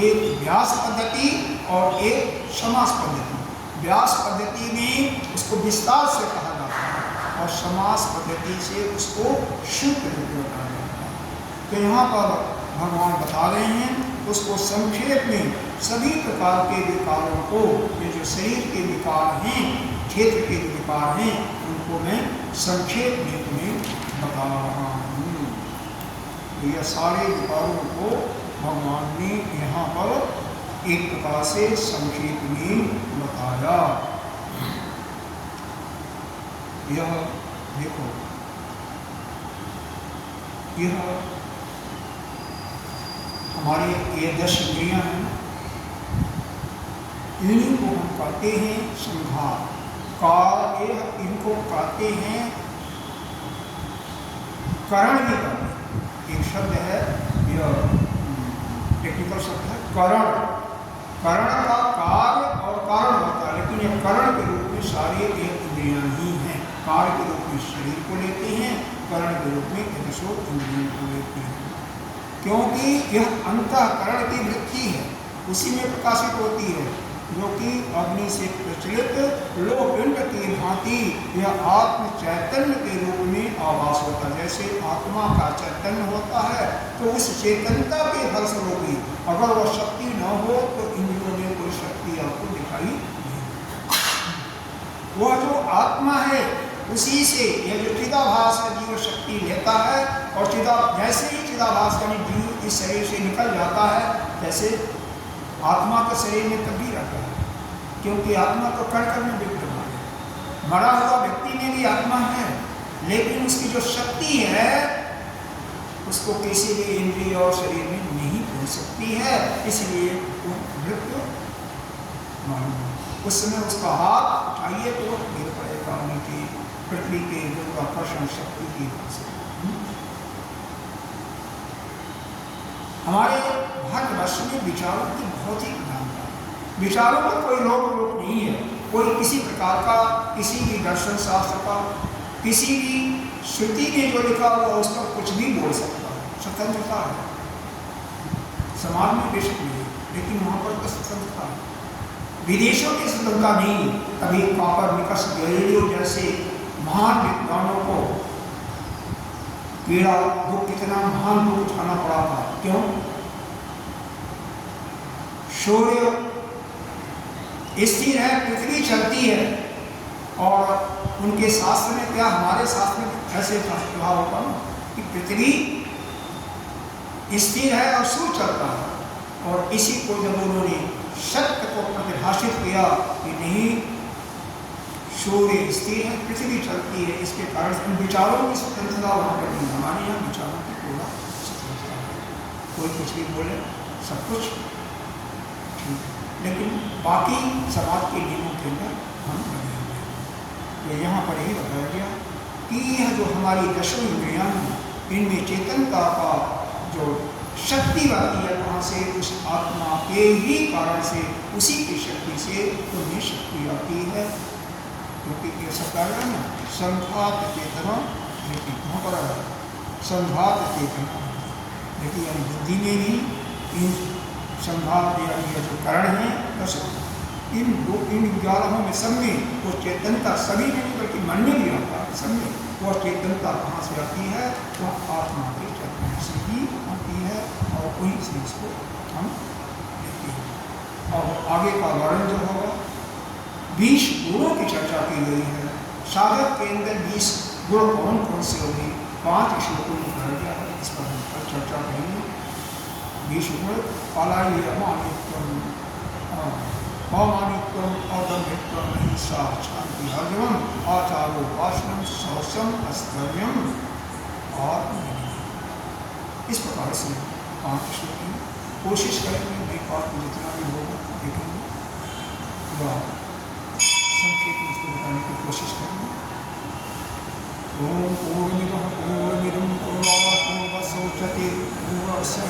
एक व्यास पद्धति और एक समास पद्धति। व्यास पद्धति में उसको विस्तार से कहा जाता है और समास पद्धति से उसको शुद्ध रूप में कहा जाता है। तो यहाँ पर भगवान बता रहे हैं, उसको संक्षेप में सभी प्रकार के विकारों को, ये जो शरीर के विकार हैं, क्षेत्र के विकार हैं, उनको मैं संक्षेप में तुम्हें बता रहा हूँ। तो यह सारे विकारों को भगवान ने यहाँ पर एक प्रकार से संक्षेप में बताया। यह देखो, यह हमारे ये 10 इंद्रियां हैं, इन्हीं को हम कहते हैं संघात। कार्य इनको कहते हैं करण भी कहते हैं। एक शब्द है, यह टेक्निकल शब्द है करण। करण का कार्य और कारण होता है, लेकिन यह करण के रूप में सारे इंद्रियां ही हैं। कार्य के रूप में शरीर को लेते हैं, करण के रूप में 10 इंद्रियों को लेते हैं, क्योंकि यह अंतःकरण की वृत्ति है, उसी में प्रकाशित होती है, जो कि अग्नि से प्रचलित लोहपिंड की भांति यह आत्म चैतन्य के रूप में आभास होता है। जैसे आत्मा का चैतन्य होता है, तो उस चेतनता के फलस्वरूप ही अगर वह शक्ति न हो तो इंद्रियों में कोई शक्ति आपको दिखाई नहीं। वह जो आत्मा है, उसी से यह जो चिदाभास है जीव शक्ति लेता है, और जैसे ही चिदाभास यानी जीव इस शरीर से निकल जाता है, जैसे आत्मा के शरीर में तब भी रहता है, क्योंकि आत्मा तो कण कण में विद्यमान है। मरा हुआ व्यक्ति में भी आत्मा है, लेकिन उसकी जो शक्ति है उसको किसी भी इंद्रिय और शरीर में नहीं पहुंच सकती है, इसलिए वो मृत्यु मालूम है। उस समय उसका हाथ उठाइए तो गिर पड़ेगा नीचे पृथ्वी के गुरुत्वाकर्षण शक्ति की वजह से। हमारे भारतवर्ष में विचारों की बहुत ही प्रधानता है। विचारों में कोई रोक नहीं है, कोई किसी प्रकार का, किसी भी दर्शन शास्त्र का, किसी भी श्रुति में जो लिखा हुआ उस पर कुछ भी बोल सकता है, स्वतंत्रता है। समाज में बेशक नहीं, लेकिन वहाँ पर तो स्वतंत्रता है। विदेशों की स्वतंत्रता नहीं। कभी कोपरनिकस, गैलीलियो जैसे महान विद्वानों को पीड़ा दुख, कितना महान दुख उठाना पड़ा था। क्यों? सूर्य स्थिर है, पृथ्वी चलती है, और उनके शास्त्र में क्या, हमारे शास्त्र में ऐसे कहा होगा ना कि पृथ्वी स्थिर है और सूर्य चलता है। और इसी को जब उन्होंने सत्य को प्रतिभाषित किया कि नहीं, सूर्य स्थिर है, पृथ्वी चलती है, इसके कारण इन विचारों की स्वतंत्रता वहाँ पर नहीं। हमारे यहाँ विचारों की पूरा स्वतंत्रता है, कोई कुछ भी बोले, सब कुछ ठीक, लेकिन बाकी समाज के नियमों के अंदर हम बने हुए हैं। तो यहाँ पर यही बताया गया कि यह जो हमारी 10 इंद्रियाँ हैं, इनमें चेतनता का जो शक्ति आती है, वहाँ से उस आत्मा के ही कारण से, उसी की शक्ति से उनमें शक्ति आती है। क्योंकि ये सब कारण है संघात चेतना धृति। वहाँ पर संघात चेतना धृति यानी बुद्धि में भी इन संघात यानी जो कारण है, बस इन 11 में सब में वो चेतनता, सभी में बल्कि मन में भी आता है, सब में वो चेतनता कहाँ से आती है? वह आत्मा की चेतना से ही आती है और वहीं से इसको हम लेते हैं। अब आगे का वर्णन जो होगा 20 गुणों की चर्चा की गई है। साधक के अंदर 20 गुण कौन कौन से होंगे 5 श्लोकों में कहा गया है, इस पर हम चर्चा करेंगे। 20 गुण अलायमानित्वम अमानित्वम अदम्भित्वम अहिंसा शांति हर्जवम आचारो वासनम सौस्यम अस्तर्यम और इस प्रकार से 5 श्लोक की कोशिश करेंगे। एक बार जितना भी होगा देखेंगे संक्षेप में इसको बताने की कोशिश करेंगे। ओम पूर्णमिदं पूर्णमिदं पूर्णात् पूर्णमुदच्यते पूर्णस्य